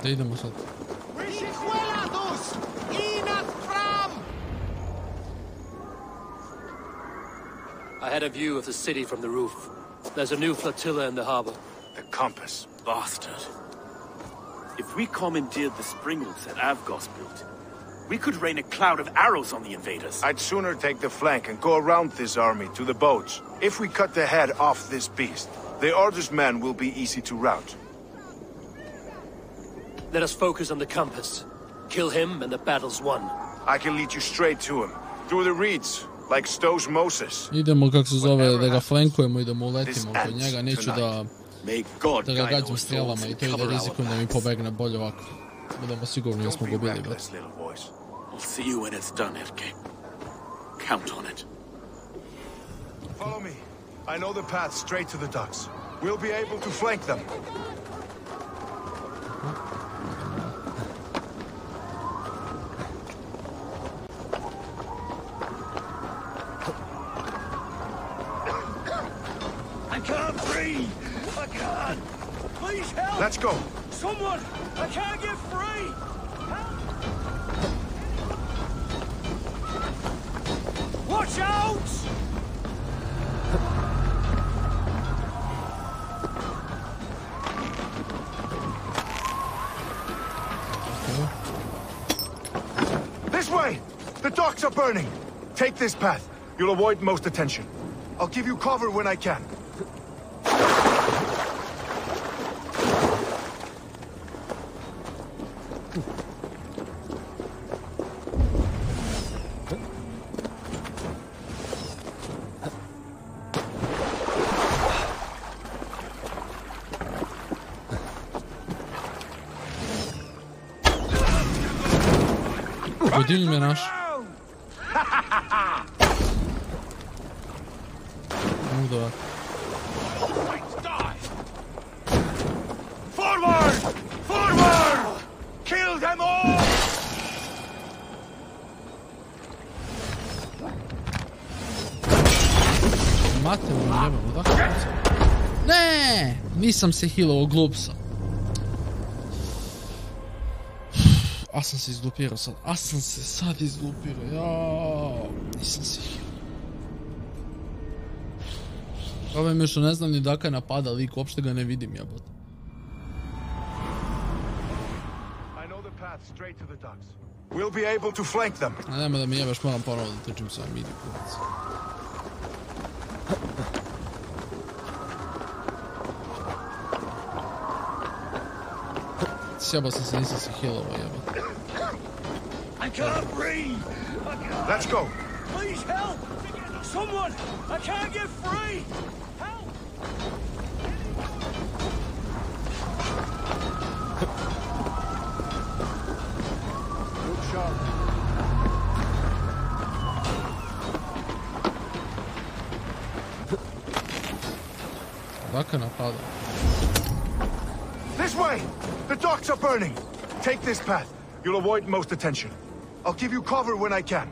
Da idemo sad. I had a view of the city from the roof. There's a new flotilla in the harbor. The compass. Bastard. If we commandeered the springalds that Avgos built, we could rain a cloud of arrows on the invaders. I'd sooner take the flank and go around this army to the boats. If we cut the head off this beast, the Order's men will be easy to rout. Let us focus on the compass. Kill him and the battle's won. I can lead you straight to him. Through the reeds, like Stowe's Moses. Idemo, kako se zove, da ga flankujemo i da mu uletimo kod njega. Neću da ga gađam strelama i to i da rizikujem da mi pobegne bolje ovako. Budemo sigurni da smo ga bili, brate. I'll see you when it's done, Erke. Count on it. Follow me. I know the path straight to the docks. We'll be able to flank them. I can't breathe! I can't! Please help! Let's go! Someone! I can't get free! Help! Watch out! This way! The docks are burning! Take this path. You'll avoid most attention. I'll give you cover when I can. Ödül mü nasz? Burada var. Forward! Forward! Kill them all! Mate mu jebe, odakle sam? Ne! Nisam se healovao, glup sam. A sam se izglupirao sad. A sam se sad izglupirao. Jaaaa. Nisam se healovao. Problem je što ne znam ni dakle napada lik, uopšte ga ne vidim jebote. We'll be able to flank them. A nema da mi jebeš, moram ponovno da trčim sa midi kurac. Sjebao sam se, nisam se healovao jebote. I can't breathe! Let's go! Please help! Someone! I can't get free! Help! Good shot. Dakle napada. This way! The docks are burning! Take this path. You'll avoid most attention. I'll give you cover when I can.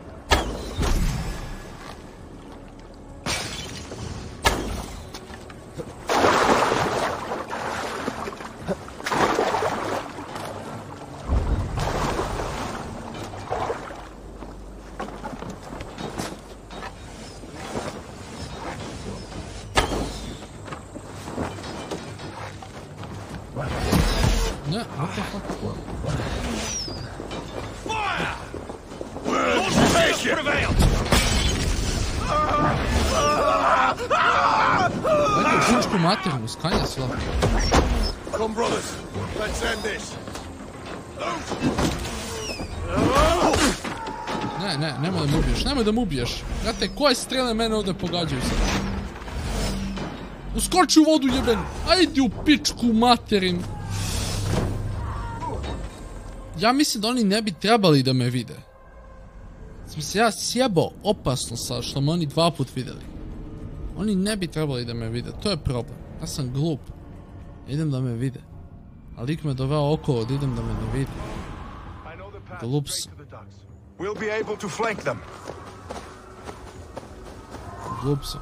Ne, what the fuck? Fire! Prevail! Dajte pučku materinu, skanja sva. Come, brothers. Let's end this. Ne, nemoj da mu ubiješ, nemoj da mu ubiješ. Brate, koje strele mene ovdje pogađaju sad? Uskoči u vodu jeben! Ajde u pičku materin! Ja mislim da oni ne bi trebali da me vide. Sam se ja sjebao opasno sad što me oni 2 put vidjeli. Oni ne bi trebali da me vide, to je problem. Ja sam glup. Idem da me vide. A lik me doveo okolo da idem da me ne vidi. Glup sam. We'll be able to flank them. Glup sam.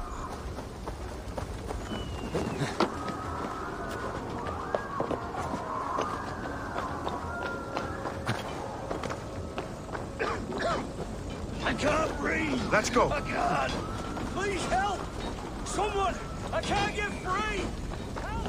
I can't breathe! Let's go! I can't! Please help! Someone! I can't get free! Help!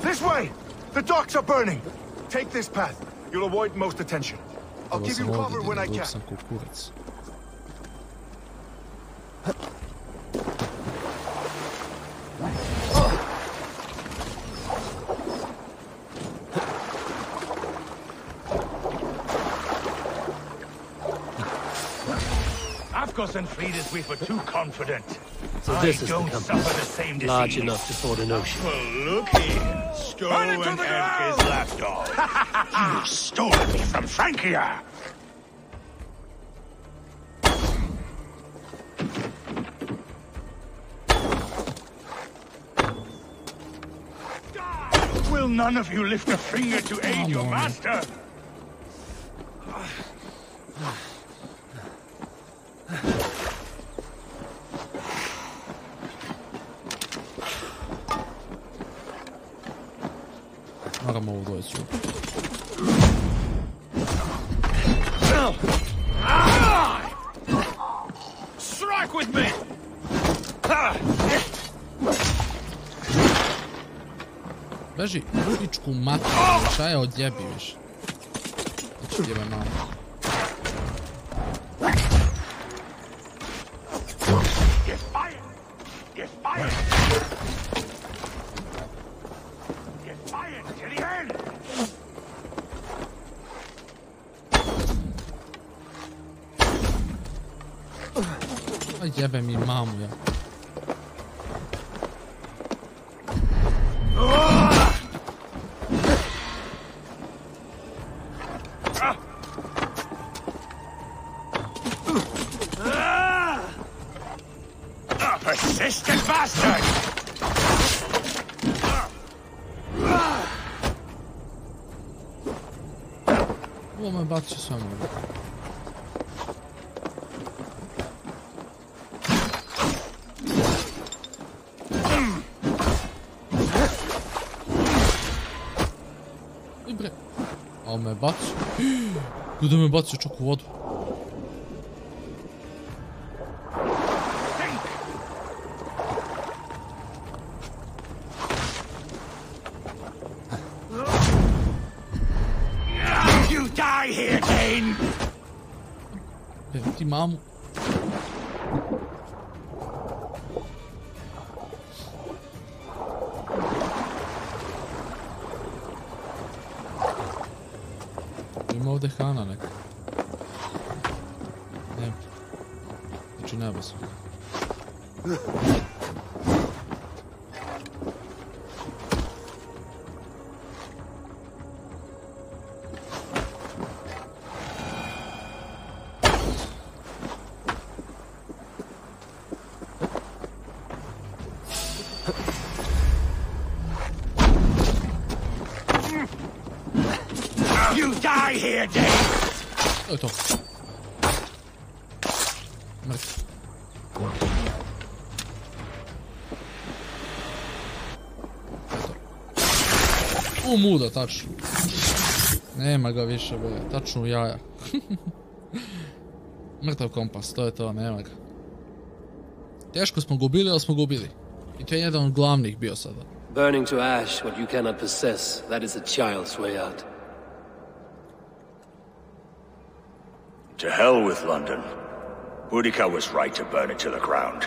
This way! The docks are burning! Take this path. You'll avoid most attention. I'll give you cover when I can. I've Gus and Frida's wit were too confident. So this is the don't compass, suffer the same large disease. enough to ford an ocean. Well, look here. Stow and Elk is lapdog. You stole me from Francia. Will none of you lift a finger to aid your master? Moramo ovo doći. Strike with me! Beži, pičku matru, šta je odjebi više? Znači jebe malo. Jebe mi mamu, ja. Persistent bastard! Ovo me baci samo. Ovo me baci. Gdje me baci čak u vodu? You die here, Kane! Ti mamu. Ima ovdje hrana neka. Ne. Znači nebo su. You die here, Dave! To je to. Mrtv. Muda, tačno. Nema ga više, be. Tačno u jaja. Mrtav kompas, to je to, nema ga. Teško smo gubili, ali smo gubili. I to je jedan od glavnih bio sada. Burning to ash what you cannot possess, that is a child's way out. To hell with London. Boudica was right to burn it to the ground.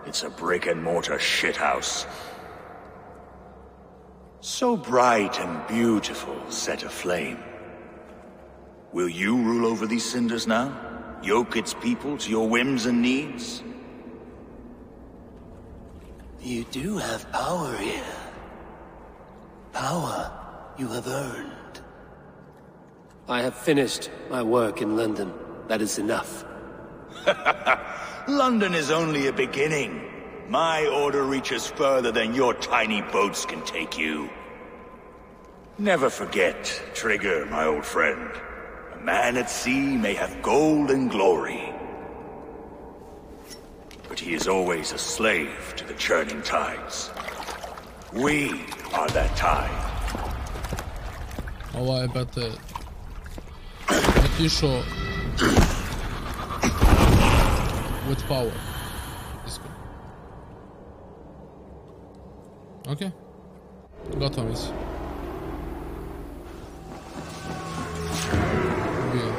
It's a brick-and-mortar shithouse. So bright and beautiful, set aflame. Will you rule over these cinders now? Yoke its people to your whims and needs? You do have power here. Power you have earned. I have finished my work in London. That is enough. London is only a beginning. My order reaches further than your tiny boats can take you. Never forget, Trigger, my old friend. A man at sea may have gold and glory, but he is always a slave to the churning tides. We are that tide. Ovaj, brate, otišao with power. Ok. Gotova misija. Ubio.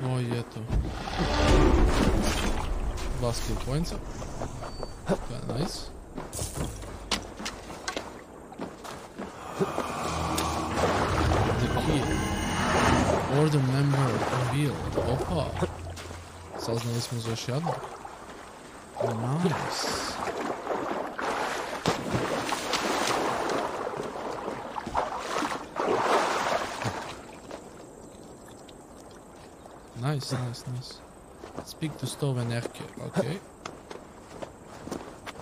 O, je to. 2 skill pointsa. To je nice. The key. Order member revealed. Opa. saznali smo za još jedno. Nice. Nice. Speak to stove energije, ok.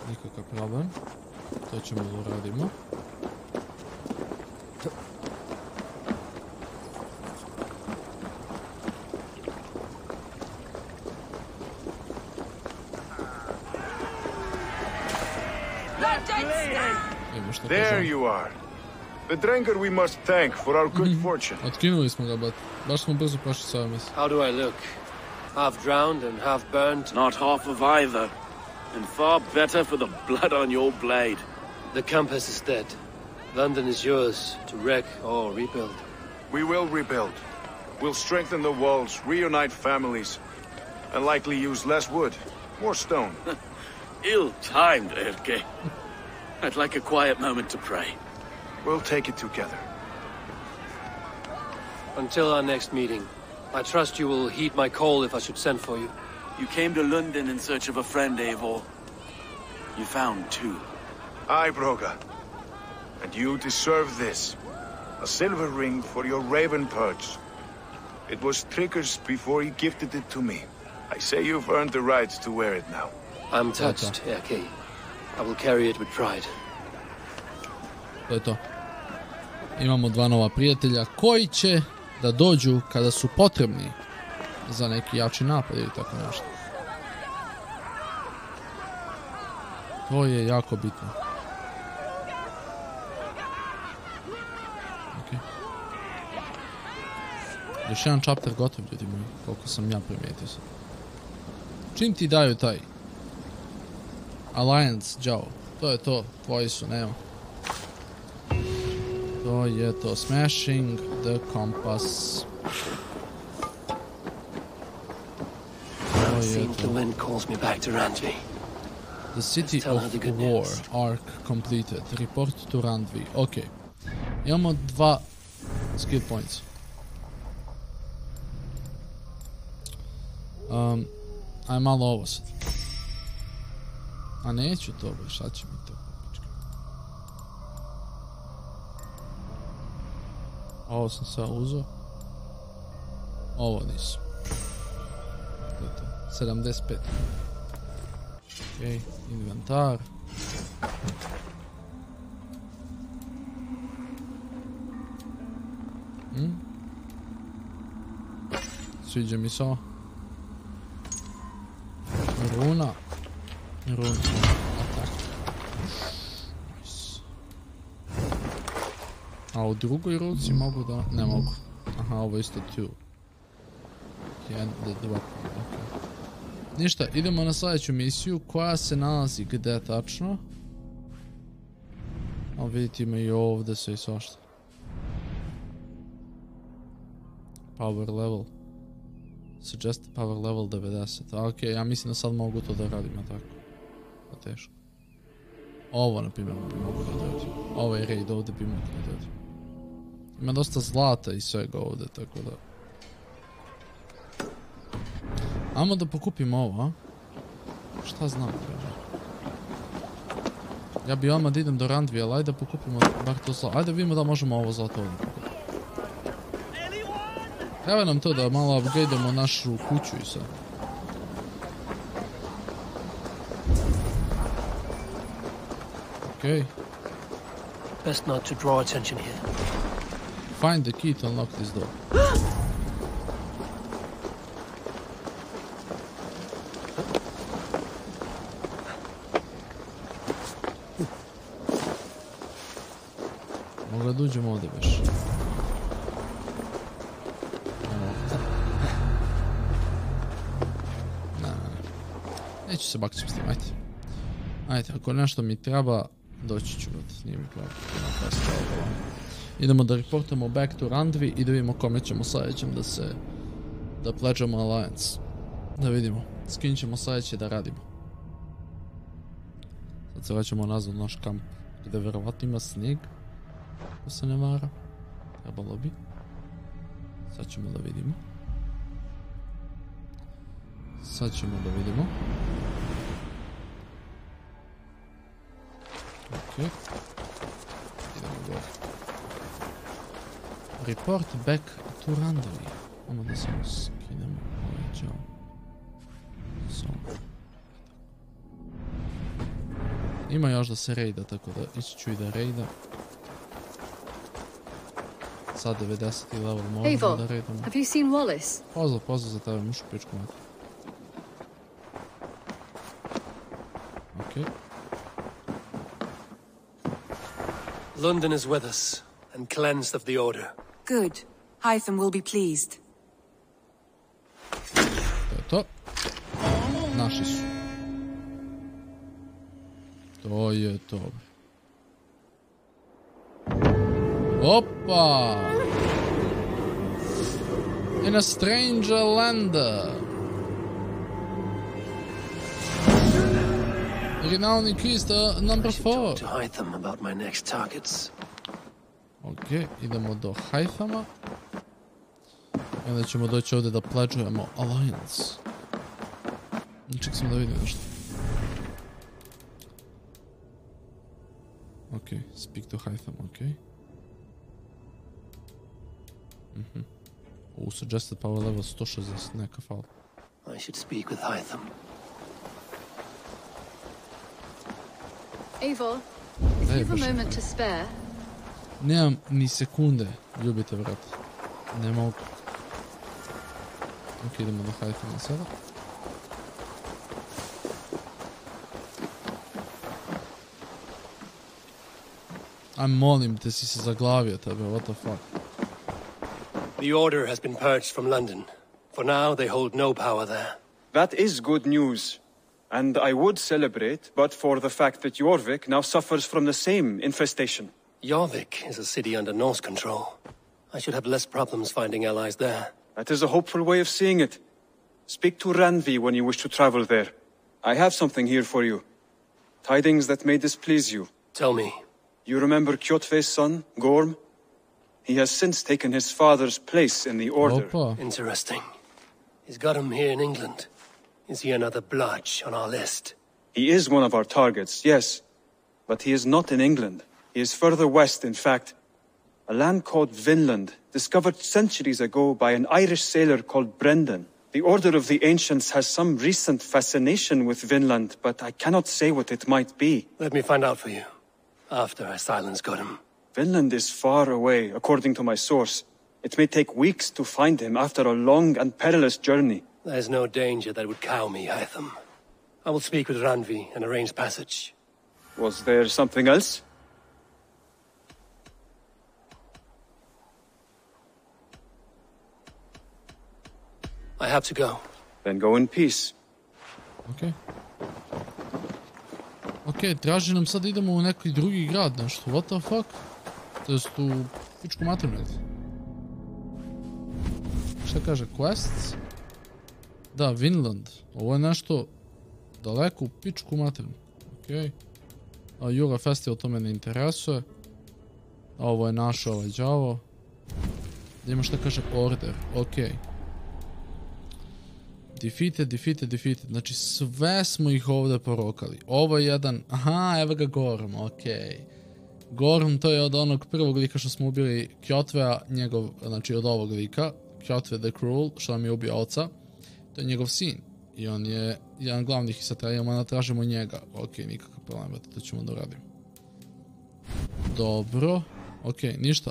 Nikakav problem. To ćemo da uradimo. There you are. The drinker we must thank for our good fortune. Otkinuli smo ga, but baš smo brzo prošli sa ovim. How do I look? Half drowned and half burned? Not half of either. And far better for the blood on your blade. The Compass is dead. London is yours to wreck or rebuild. We will rebuild. We'll strengthen the walls, reunite families, and likely use less wood, more stone. Ill-timed, Erke. I'd like a quiet moment to pray. We'll take it together. Until our next meeting, I trust you will heed my call if I should send for you. You came to London in search of a friend, Eivor. You found two. Aye, Broga. And you deserve this. A silver ring for your raven perch. It was Trigger's before he gifted it to me. I say you've earned the right to wear it now. I'm touched, Erke. I will carry it with pride. To je to. Imamo dva nova prijatelja koji će da dođu kada su potrebni za neki jači napad ili tako nešto. To je jako bitno. Okay. Još jedan chapter gotov, ljudi moji, koliko sam ja primijetio. Čim ti daju taj Alliance, Jao, to je to, tvoji su, nema. To je to, smashing the compass. To je to. The City of War arc completed. Report to Randvi. Ok. Imamo 2 skill points. Aj malo ovo sad. A neću to, šta će mi to? Ovo sam sad uzeo. Ovo nisu. To je to. 75. Ok, inventar. Sviđa mi se ovo. Runa. Atak. Nice. A u drugoj ruci mogu da... Ne mogu. Aha, ovo isto tu. Ništa, idemo na sljedeću misiju koja se nalazi gdje tačno. A vidite, ima i ovdje sve i svašta. Power level. Suggest power level 90. Ok, ja mislim da sad mogu to da radim, tako. Pa teško. Ovo, na primjer, mogu da radim. Ovaj raid ovdje bi mogu da radim. Ima dosta zlata i svega ovdje, tako da... Ajmo da pokupimo ovo, a? Šta znam, kaže. Ja bi odmah da idem do Randvi, ali ajde da pokupimo bar to zlato. Ajde vidimo da možemo ovo zlato ovdje pokupiti. Treba nam to da malo upgradeamo našu kuću i sve. Okay. Best not to draw attention here. Find the key to unlock this door. Mogu da uđemo ovdje baš. Neću se bakćem s tim, ajde. Ajde, ako nešto mi treba, doći ću, nije mi problem. Idemo da reportamo back to Randvi i da vidimo kome ćemo sljedećem da pledžamo Alliance. Da vidimo, s kim ćemo sljedeće da radimo. Sad se vraćamo nazad u naš kamp, gdje vjerovatno ima snijeg, ako se ne vara. Trebalo bi. Sad ćemo da vidimo. Sad ćemo da vidimo. Ok. Idemo gore. Report back to Randovi. Ono da se skinemo. Ćao. Ima još da se rejda, tako da ići ću i da rejda. Sad 90. level možemo da rejdamo. Have you seen Wallace? Pozdrav za tebe, mušu pičku mati. Ok. London is with us, and cleansed of the Order. Good. Hytham will be pleased. To je to. Naši su. To je to. Opa! In a stranger land. Renowned Christ number 4. To Hytham about my next targets. Ok, idemo do Hythama. I onda ćemo doći ovdje da pledžujemo Alliance. Ček sam da vidim nešto. Ok, speak to Hytham, ok. Suggested power level 160, neka fala. I should speak with Hytham. Eivor, if you have a moment to spare. Nemam ni sekunde, ljubite vrat. Ne mogu. Ok, idemo do Hythama sada. A molim te, si se zaglavio tebe, what the fuck. The Order has been purged from London. For now, they hold no power there. That is good news. And I would celebrate, but for the fact that Jorvik now suffers from the same infestation. Jorvik is a city under Norse control. I should have less problems finding allies there. That is a hopeful way of seeing it. Speak to Ranvi when you wish to travel there. I have something here for you. Tidings that may displease you. Tell me. You remember Kjotve's son, Gorm? He has since taken his father's place in the Order. Opa. Interesting. He's got him here in England. Is he another blotch on our list? He is one of our targets, yes. But he is not in England. He is further west, in fact. A land called Vinland, discovered centuries ago by an Irish sailor called Brendan. The Order of the Ancients has some recent fascination with Vinland, but I cannot say what it might be. Let me find out for you. After I silence Godham. Vinland is far away, according to my source. It may take weeks to find him after a long and perilous journey. There's no danger that would cow me, Hytham. I will speak with Ranvi and arrange passage. Was there something else? I have to go. Then go in peace. Okay. Ok, traži nam sad idemo u neki drugi grad, nešto, what the fuck? To jest u pičku maternet. Šta kaže, quests? Da, Vinland. Ovo je nešto daleko u pičku maternet. Ok. A Jura Festival to me ne interesuje. A ovo je naše, ovaj đavo. Da ima šta kaže order, ok. Defeated. Znači sve smo ih ovdje porokali. Ovo je jedan... Aha, evo ga Gorm, okej. Gorm to je od onog prvog lika što smo ubili Kjotvea, njegov, znači od ovog lika. Kjotve the Cruel, što nam je ubio oca. To je njegov sin. I on je jedan glavnih i sad trebamo tražimo njega. Okej, nikakav problem, to ćemo da uradimo. Dobro. Okej, ništa.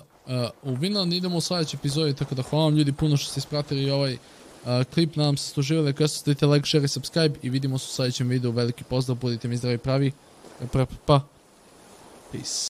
U Vinland idemo u sljedećoj epizodi, tako da hvala vam ljudi puno što ste ispratili ovaj klip, nadam se ste uživali, ako ste stavite like, share i subscribe i vidimo se u sljedećem videu, veliki pozdrav, budite mi zdravi pravi, pa, peace.